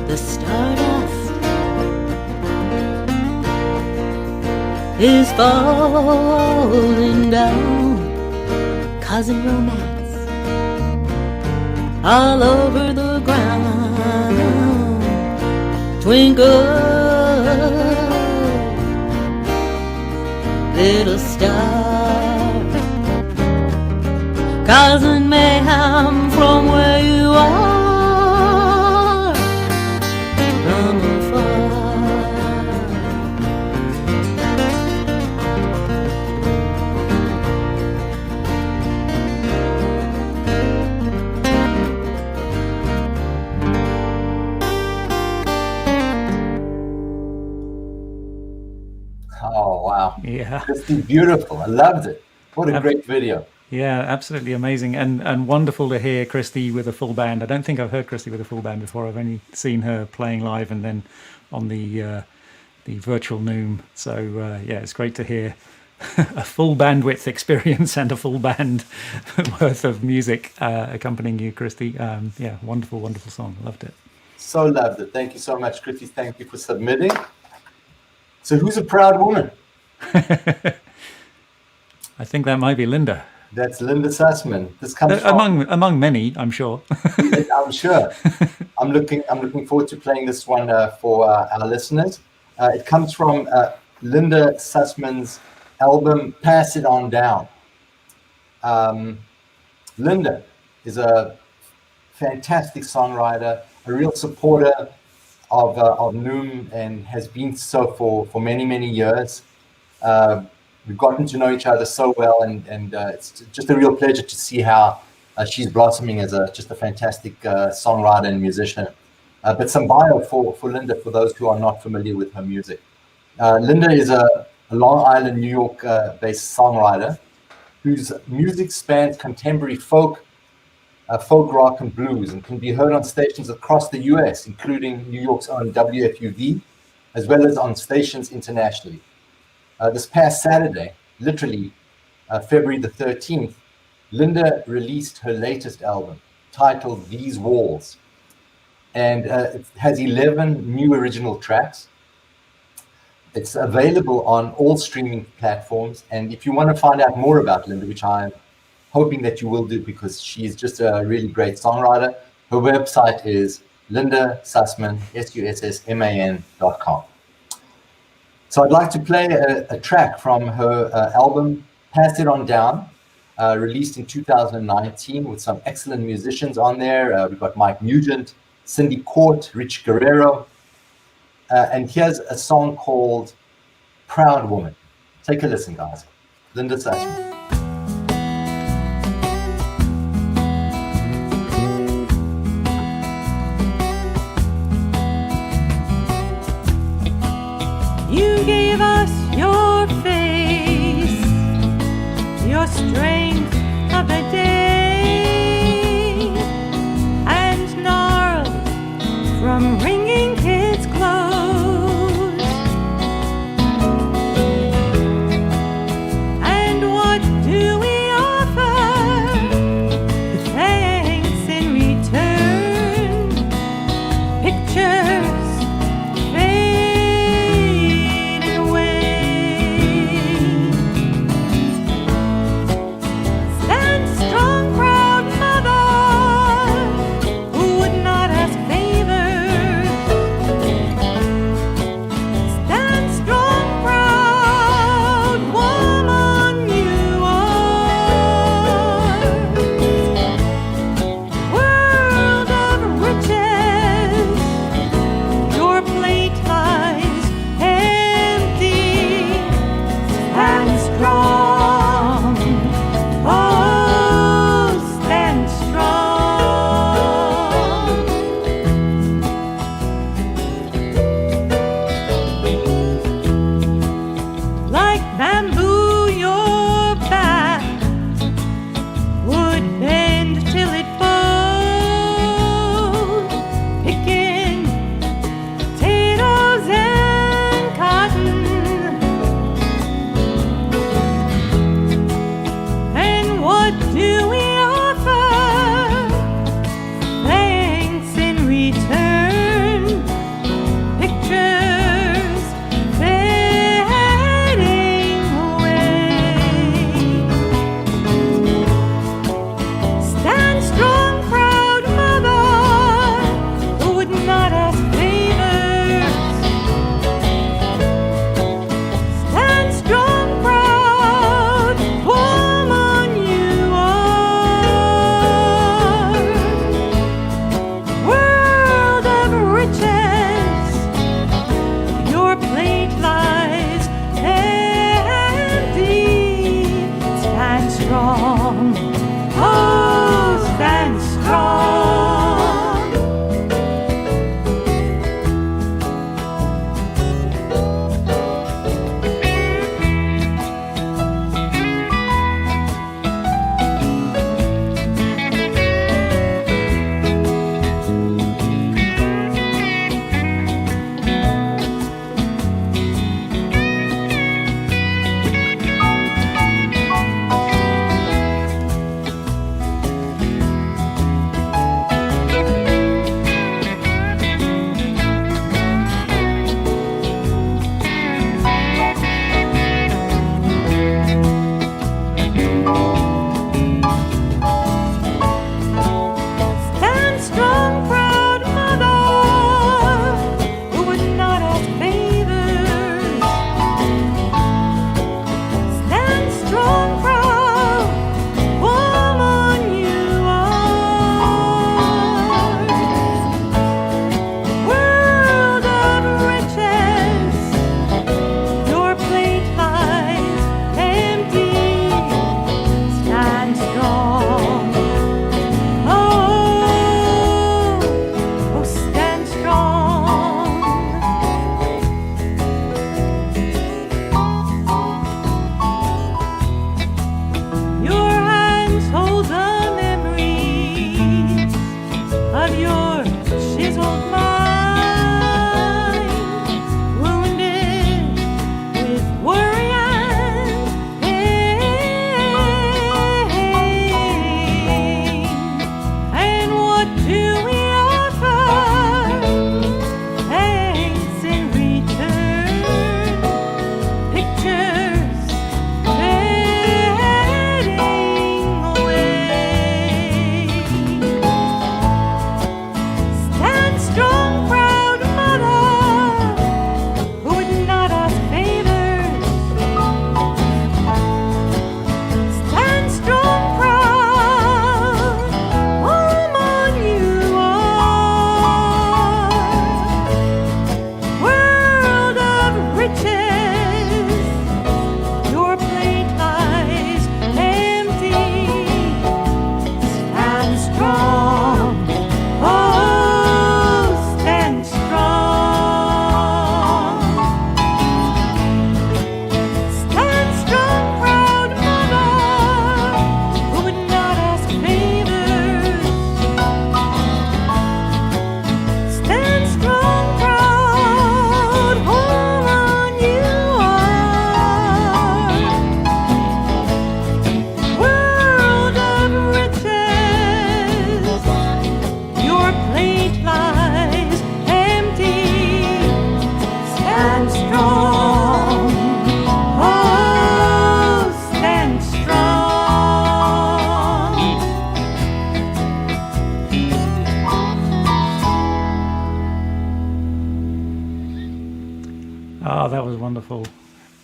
Speaker 9: The stardust is falling down, causing romance all over the ground. Twinkle, little star, causing mayhem from where you are.
Speaker 1: Oh, wow.
Speaker 2: Yeah.
Speaker 1: It's beautiful. I loved it. What a great video.
Speaker 2: Yeah, absolutely amazing and wonderful to hear Christie with a full band. I don't think I've heard Christie with a full band before. I've only seen her playing live and then on the virtual NOOM. So yeah, it's great to hear a full bandwidth experience and a full band worth of music accompanying you, Christie. Yeah, wonderful, wonderful song. Loved it.
Speaker 1: So loved it. Thank you so much, Christie. Thank you for submitting. So who's a proud woman?
Speaker 2: I think that might be Linda.
Speaker 1: That's Linda Sussman. This comes
Speaker 2: among many, I'm sure.
Speaker 1: I'm sure. I'm looking forward to playing this one for our listeners. It comes from Linda Sussman's album "Pass It On Down." Linda is a fantastic songwriter, a real supporter of NOOM, and has been so for many, many years. We've gotten to know each other so well, and it's just a real pleasure to see how she's blossoming as just a fantastic songwriter and musician. But some bio for Linda, for those who are not familiar with her music. Linda is a Long Island, New York based songwriter whose music spans contemporary folk, folk rock and blues, and can be heard on stations across the US, including New York's own WFUV, as well as on stations internationally. This past Saturday, literally February the 13th, Linda released her latest album titled These Walls. And it has 11 new original tracks. It's available on all streaming platforms. And if you want to find out more about Linda, which I'm hoping that you will do because she is just a really great songwriter, her website is Sussman, SUSSMAN.com. So I'd like to play a track from her album, Pass It On Down, released in 2019 with some excellent musicians on there. We've got Mike Nugent, Cindy Court, Rich Guerrero, and here's a song called Proud Woman. Take a listen, guys. Linda Sussman.
Speaker 10: You gave us your face, your strength of the day, and gnarled from wringing kids' clothes. And what do we offer? Thanks in return. Pictures fading away.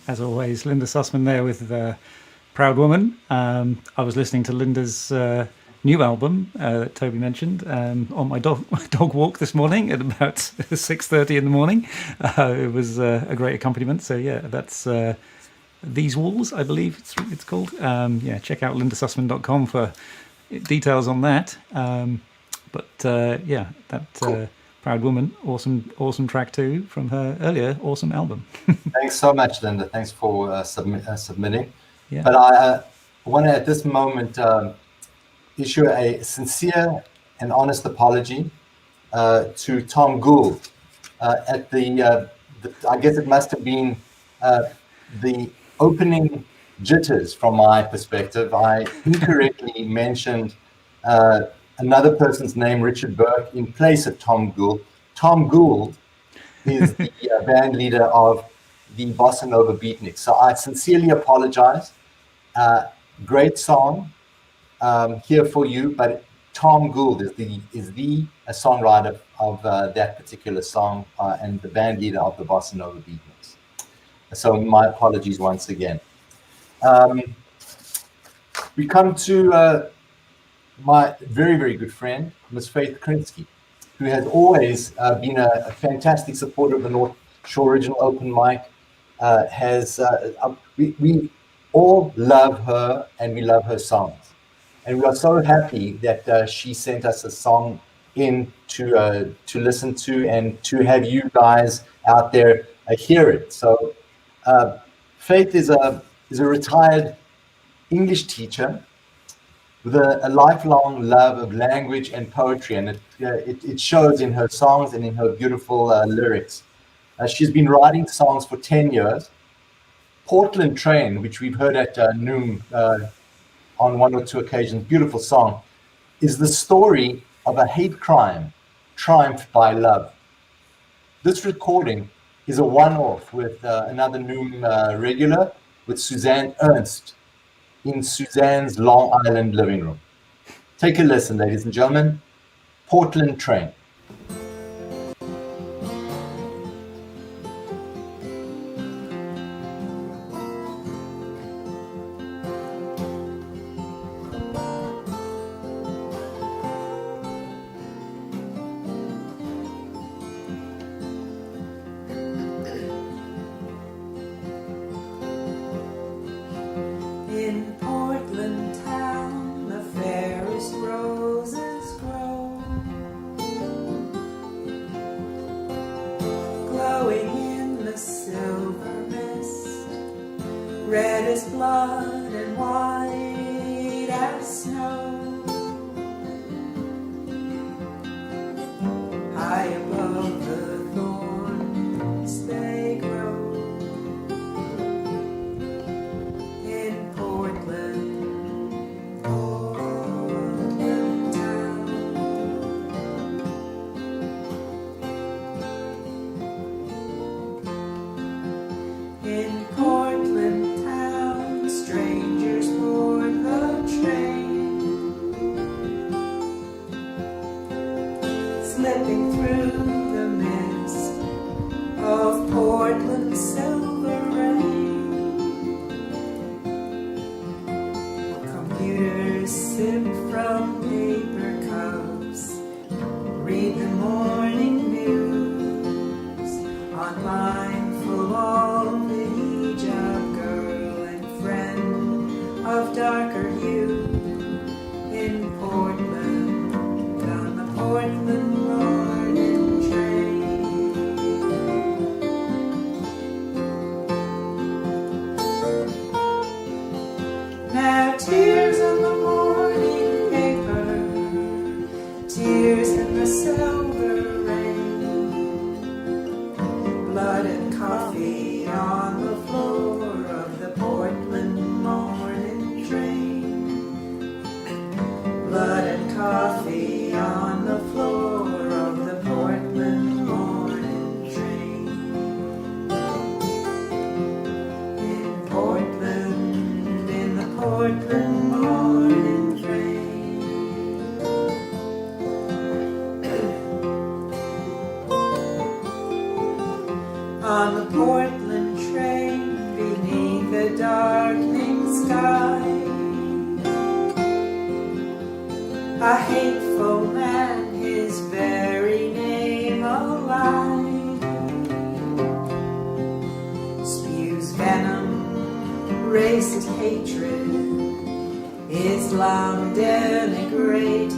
Speaker 2: as always, Linda Sussman there with Proud Woman. I was listening to Linda's new album that Toby mentioned on my dog walk this morning at about 6:30 in the morning. It was a great accompaniment. So yeah, that's These Walls, I believe it's called. Yeah, check out lindasusman.com for details on that. Yeah, that
Speaker 1: Cool.
Speaker 2: Proud Woman, awesome track too from her earlier awesome album.
Speaker 1: Thanks so much, Linda. Thanks for submitting.
Speaker 2: Yeah.
Speaker 1: But I want to, at this moment, issue a sincere and honest apology to Tom Gould at the I guess it must have been the opening jitters from my perspective. I incorrectly mentioned another person's name, Richard Burke, in place of Tom Gould. Tom Gould is the band leader of the Bossa Nova Beatniks. So I sincerely apologize. Great song here for you, but Tom Gould is the songwriter of that particular song and the band leader of the Bossa Nova Beatniks. So my apologies once again. We come to my very, very good friend, Miss Faith Krinsky, who has always been a fantastic supporter of the Northshore Original Open Mic. We all love her and we love her songs. And we are so happy that she sent us a song in to listen to and to have you guys out there hear it. So Faith is a retired English teacher with a lifelong love of language and poetry, and it shows in her songs and in her beautiful lyrics. She's been writing songs for 10 years. Portland Train, which we've heard at NOOM on one or two occasions, beautiful song, is the story of a hate crime triumphed by love. This recording is a one-off with another NOOM regular, with Suzanne Ernst, in Suzanne's Long Island living room. Take a listen, ladies and gentlemen. Portland Train.
Speaker 11: In Portland town, the fairest roses grow, glowing in the silver mist, red as blood and white as snow. High above the thorns they grow. Slipping through the mist of Portland's silver rain. Computers sip from paper cups, read the morning news. Online full of the hijab girl and friend of darker hue. In Portland, on the Portland morning train. Now tears in the morning paper, tears in the silver rain, blood and coffee on the floor of the Portland morning train. Blood and coffee on the floor of the Portland morning train. In Portland, in the Portland morning train. On the Portland train, being sky. A hateful man, his very name a lie, spews venom, racist hatred, Islam denigrated,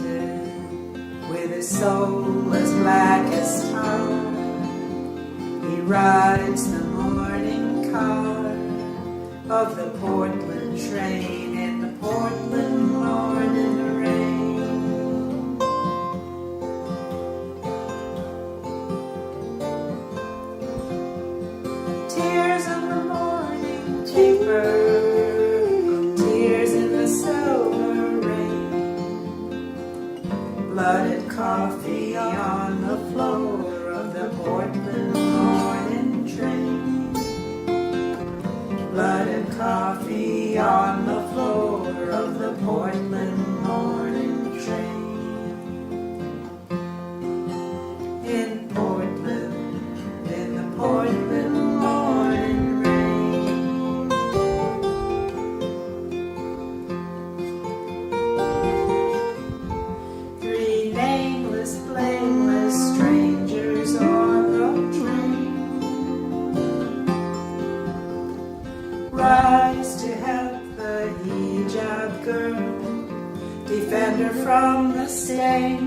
Speaker 11: with a soul as black as tar. He rides the morning car of the Portland train in the Portland morning rain. Tears in the morning paper, tears in the silver rain, blooded coffee on the floor of the Portland morning train, blooded coffee on the floor of the Portland morning train. In Portland, in the Portland morning rain. 3 nameless, blameless strangers on the train rise to help the hijab girl, defend her from the stain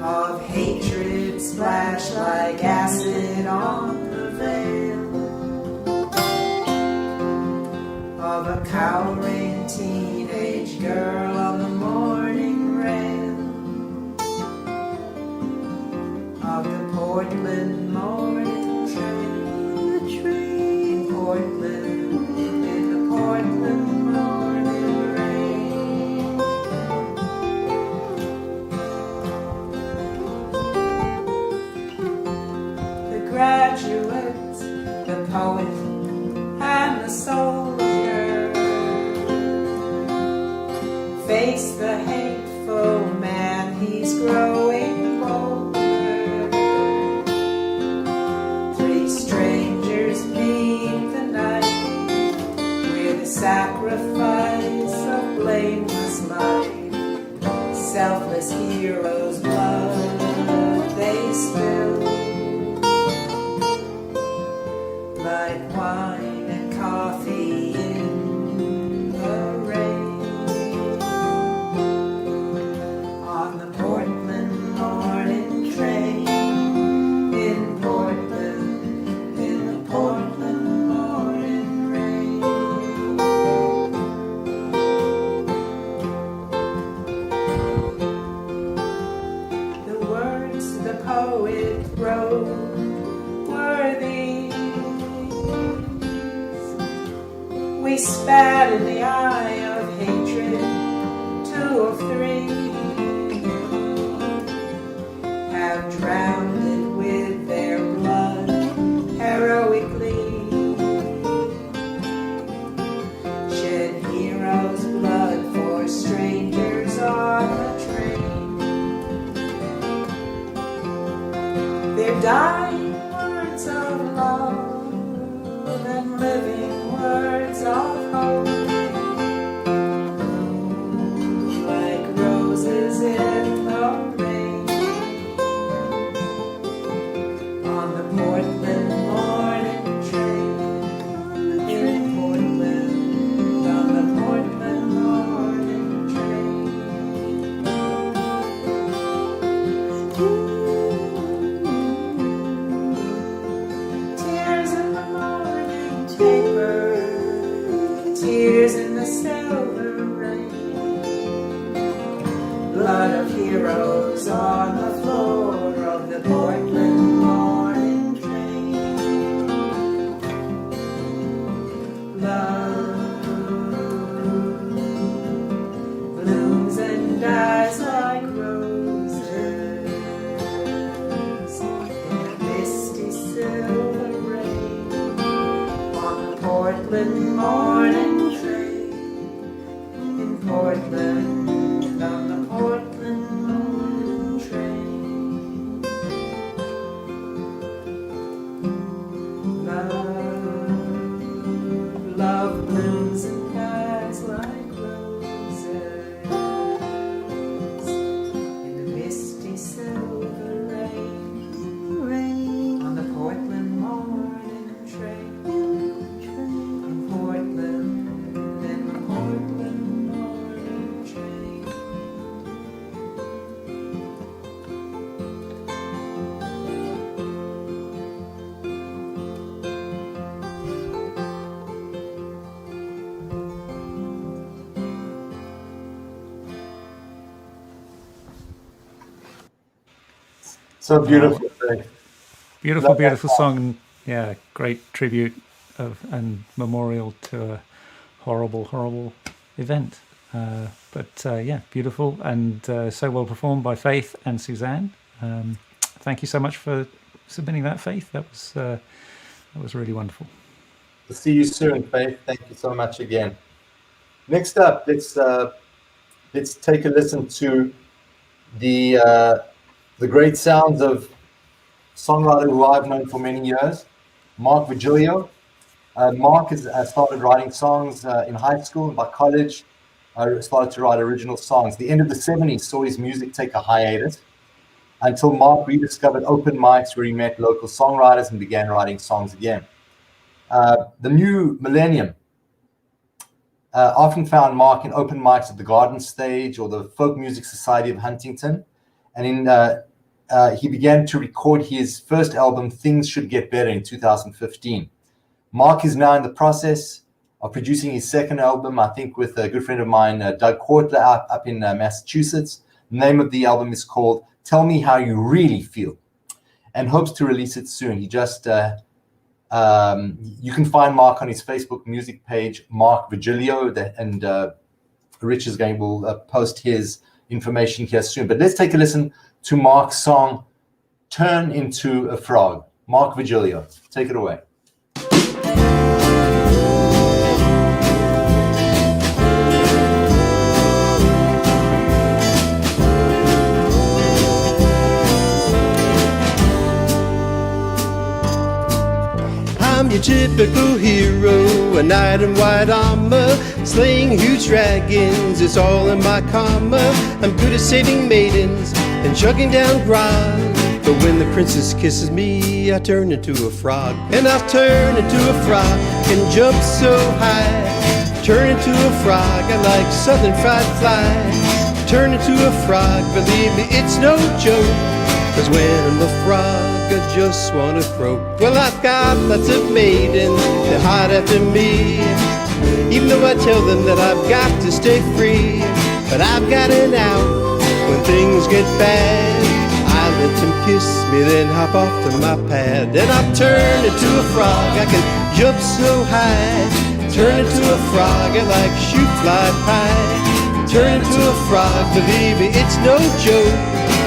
Speaker 11: of hatred splash like acid on the veil of a cowering teenage girl on the morning rail of the Portland morning train. In Portland, in the Portland morning rain. The graduate, the poet, and the soldier face the hateful man, he's growing bolder. 3 strangers meet the night with a sacrifice of blameless life, selfless heroes' blood they spill like wine and coffee in the rain. On the Portland morning train, in Portland, in the Portland morning rain. The words the poet wrote were these: we spat in the eye of hatred, 2 or 3 have drowned it with their blood heroically, shed heroes' blood for strangers on the train. Their dying words of love and living words of hope, like roses in the rain. On the Portland morning train, in Portland, on the Portland morning train. Tears in the morning paper, tears in the silver rain, blood of heroes on the floor of the Portland morning train. Love blooms and dies like roses in the misty silver rain. On the Portland morning train, in Portland, on the Portland morning train.
Speaker 1: So beautiful.
Speaker 2: Beautiful, beautiful song. And yeah, great tribute and memorial to a horrible, horrible event. But yeah, beautiful and so well performed by Faith and Suzanne. Thank you so much for submitting that, Faith. That was really wonderful.
Speaker 1: We'll see you soon, Faith. Thank you so much again. Next up, let's take a listen to the great sounds of songwriter who I've known for many years, Mark Virgillio. Mark has started writing songs in high school and by college. Started to write original songs. The end of the 70s saw his music take a hiatus until Mark rediscovered open mics where he met local songwriters and began writing songs again. The new millennium often found Mark in open mics at the Garden Stage or the Folk Music Society of Huntington. And he began to record his first album, Things Should Get Better, in 2015. Mark is now in the process of producing his second album, I think with a good friend of mine, Doug Kortler, up in Massachusetts. The name of the album is called Tell Me How You Really Feel, and hopes to release it soon. He just, you can find Mark on his Facebook music page, Mark Virgillio, and Rich will post his information here soon. But let's take a listen to Mark's song, Turn Into a Frog. Mark Virgillio, take it away.
Speaker 12: I'm your typical hero, a knight in white armor, slaying huge dragons, it's all in my karma. I'm good at saving maidens and chugging down grog, but when the princess kisses me, I turn into a frog. And I'll turn into a frog and jump so high. Turn into a frog, I like southern fried fly. Turn into a frog, believe me, it's no joke, 'cause when I'm a frog, I just wanna croak. Well, I've got lots of maidens that hide after me, even though I tell them that I've got to stay free. But I've got an out when things get bad. I let them kiss me, then hop off to my pad. And I'll turn into a frog, I can jump so high. Turn into a frog, I like shoot fly pie. Turn into a frog, believe me, it's no joke,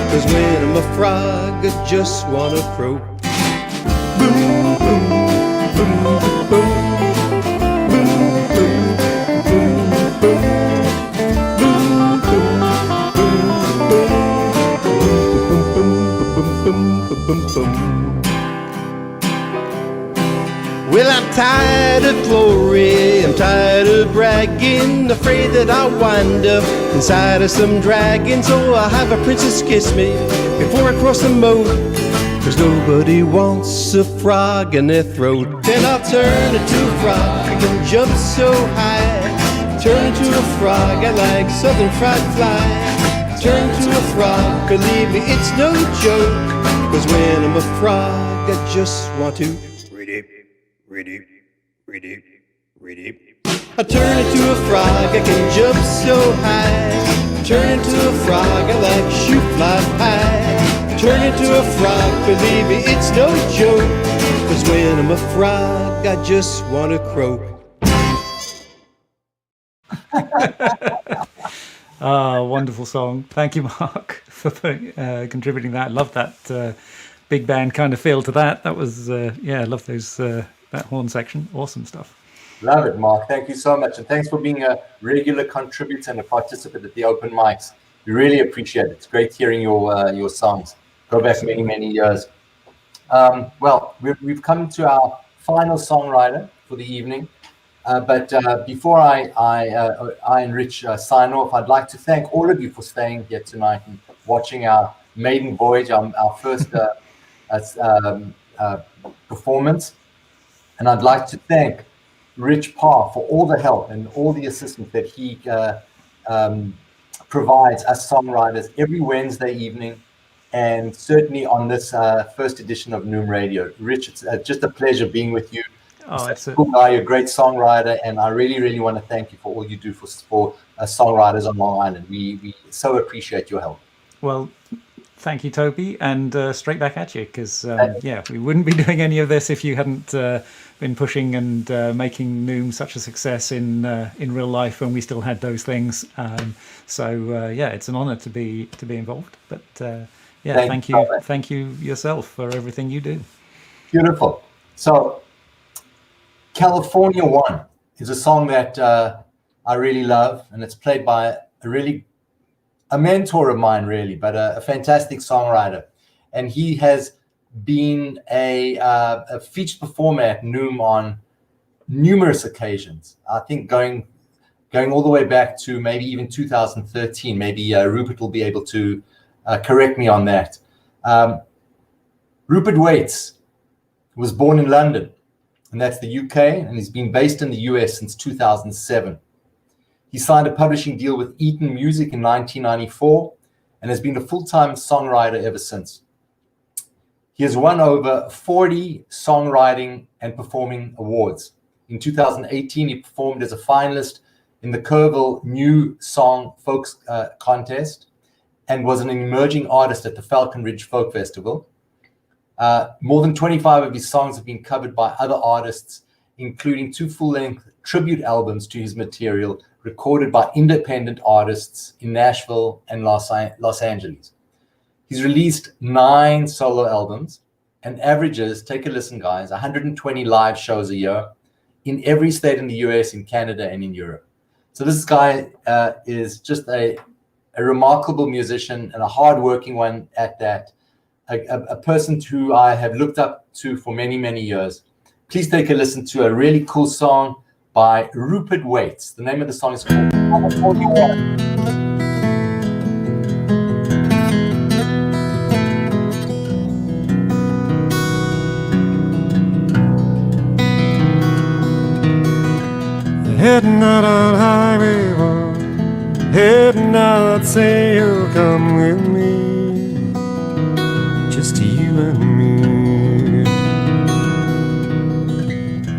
Speaker 12: 'cause when I'm a frog, I just wanna croak. Boom, boom, boom, boom, boom, boom, boom, boom, boom. Well, I'm tired of glory, I'm tired of bragging, afraid that I'll wind up inside of some dragon. So I'll have a princess kiss me before I cross the moat, 'cause nobody wants a frog in their throat. Then I'll turn into a frog, I can jump so high. Turn into a frog, I like southern fried fly. Turn into a frog, believe me, it's no joke, 'cause when I'm a frog, I just want to I turn into a frog, I can jump so high. Turn into a frog, I like shoot fly pie. Turn into a frog, believe me, it's no joke, 'cause when I'm a frog, I just want to croak.
Speaker 2: Wonderful song. Thank you, Mark, for contributing that. I love that big band kind of feel to that. That was, I love those that horn section. Awesome stuff.
Speaker 1: Love it, Mark. Thank you so much. And thanks for being a regular contributor and a participant at the open mics. We really appreciate it. It's great hearing your songs. Go back many, many years. Well, we've come to our final songwriter for the evening. But before I and Rich sign off, I'd like to thank all of you for staying here tonight and watching our maiden voyage, our first performance. And I'd like to thank Rich Parr for all the help and all the assistance that he provides us songwriters every Wednesday evening, and certainly on this first edition of NOOM Radio. Rich, it's just a pleasure being with you.
Speaker 2: Oh, it's
Speaker 1: a cool guy, you're a great songwriter, and I really, really want to thank you for all you do for songwriters on Long Island. We so appreciate your help.
Speaker 2: Well, Thank you, Toby, and straight back at you, because we wouldn't be doing any of this if you hadn't been pushing and making NOOM such a success in real life when we still had those things. It's an honour to be involved. But thank you yourself for everything you do.
Speaker 1: Beautiful. So, California One is a song that I really love, and it's played by a mentor of mine, really, but a fantastic songwriter. And he has been a featured performer at NOOM on numerous occasions. I think going all the way back to maybe even 2013. Maybe Rupert will be able to correct me on that. Rupert Wates was born in London, and that's the UK, and he's been based in the US since 2007. He signed a publishing deal with Eaton Music in 1994 and has been a full-time songwriter ever since. He has won over 40 songwriting and performing awards. In 2018, he performed as a finalist in the Kerrville New Song Folks Contest and was an emerging artist at the Falcon Ridge Folk Festival. More than 25 of his songs have been covered by other artists, including 2 full-length tribute albums to his material recorded by independent artists in Nashville and Los Angeles. He's released 9 solo albums and averages, take a listen guys, 120 live shows a year in every state in the US, in Canada, and in Europe. So this guy is just a remarkable musician and a hard-working one at that, a person who I have looked up to for many, many years. Please take a listen to a really cool song by Rupert Wates. The name of the song is called California One.
Speaker 13: Heading out on Highway 1, heading out, say you'll come with me, just you and me.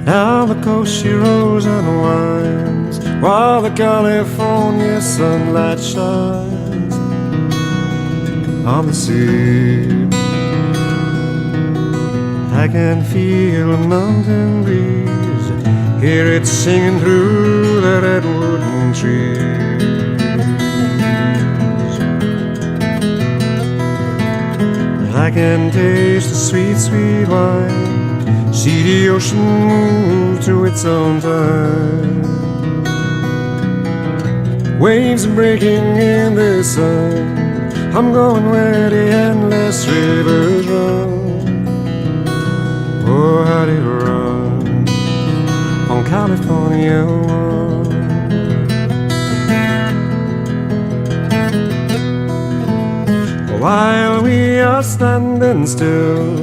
Speaker 13: Down the coast she rolls and winds, while the California sunlight shines on the sea. I can feel a mountain breeze, hear it singing through the redwood trees. I can taste the sweet, sweet wine, see the ocean move to its own time. Waves breaking in the sun, I'm going where the endless rivers run. Oh, how they run on California One. While we are standing still,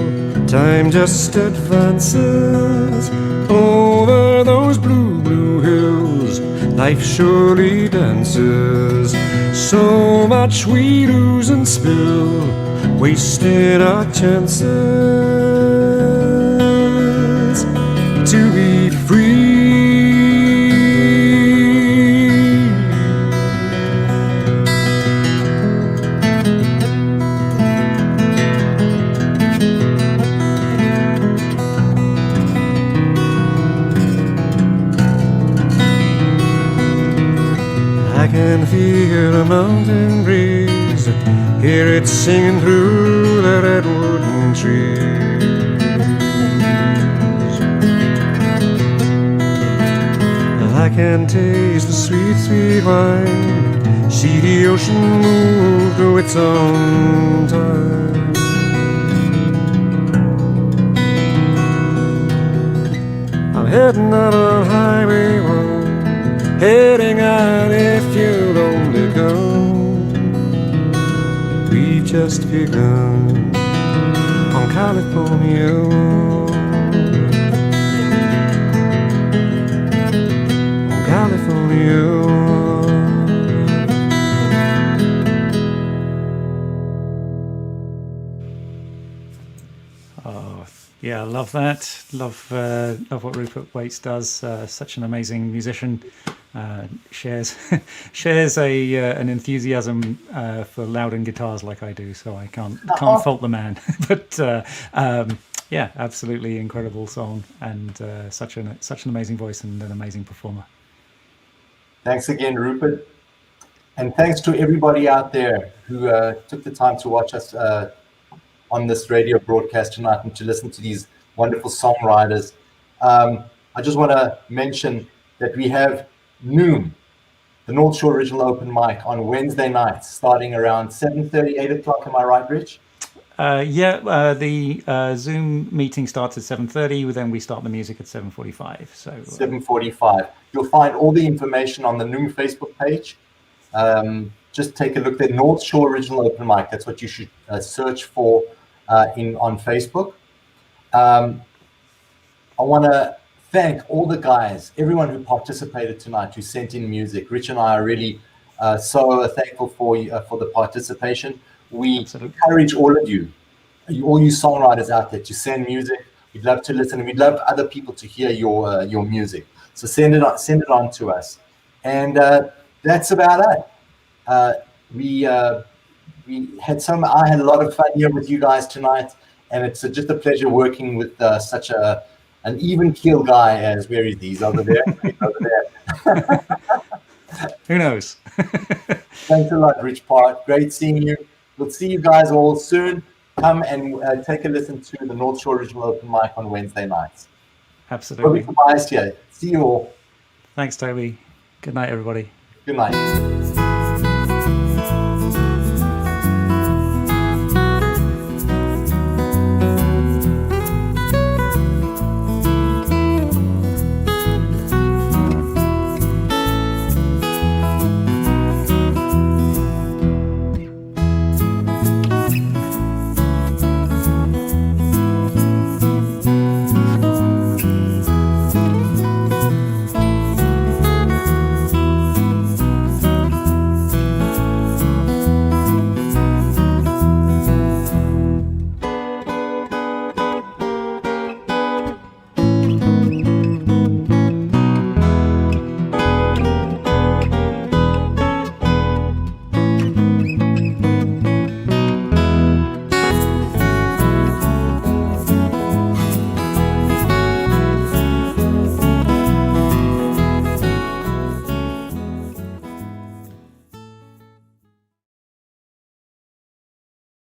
Speaker 13: time just advances over those blue, blue hills. Life surely dances. So much we lose and spill, wasting our chances to be free. I can feel the mountain breeze, hear it singing through the redwood trees. I can taste the sweet, sweet wine, see the ocean move to its own time. I'm heading out on Highway 1, heading out if you'll only come. We've just begun on California One. On California One.
Speaker 2: Oh, yeah, love that. Love what Rupert Wates does. Such an amazing musician. shares an enthusiasm for Loudon guitars like I do, so I can't fault the man. But yeah, absolutely incredible song, and such an amazing voice and an amazing performer.
Speaker 1: Thanks again, Rupert. And thanks to everybody out there who took the time to watch us on this radio broadcast tonight and to listen to these wonderful songwriters. I just want to mention that we have NOOM, the Northshore Original Open Mic, on Wednesday nights, starting around 7:30, 8 o'clock. Am I right, Rich?
Speaker 2: The Zoom meeting starts at 7:30. Then we start the music at 7:45. So
Speaker 1: 7:45. You'll find all the information on the NOOM Facebook page. Just take a look there. Northshore Original Open Mic. That's what you should search for on Facebook. I want to thank all the guys, everyone who participated tonight, who sent in music. Rich and I are really so thankful for the participation. We encourage all of you, all you songwriters out there, to send music. We'd love to listen, and we'd love other people to hear your music. So send it on to us. And that's about it. I had a lot of fun here with you guys tonight, and it's just a pleasure working with such an even-keeled guy as where is he? He's over there.
Speaker 2: Who knows?
Speaker 1: Thanks a lot, Rich Part. Great seeing you. We'll see you guys all soon. Come and take a listen to the Northshore Original Open Mic on Wednesday nights.
Speaker 2: Absolutely.
Speaker 1: Tobias here. See you all.
Speaker 2: Thanks, Toby. Good night, everybody.
Speaker 1: Good night.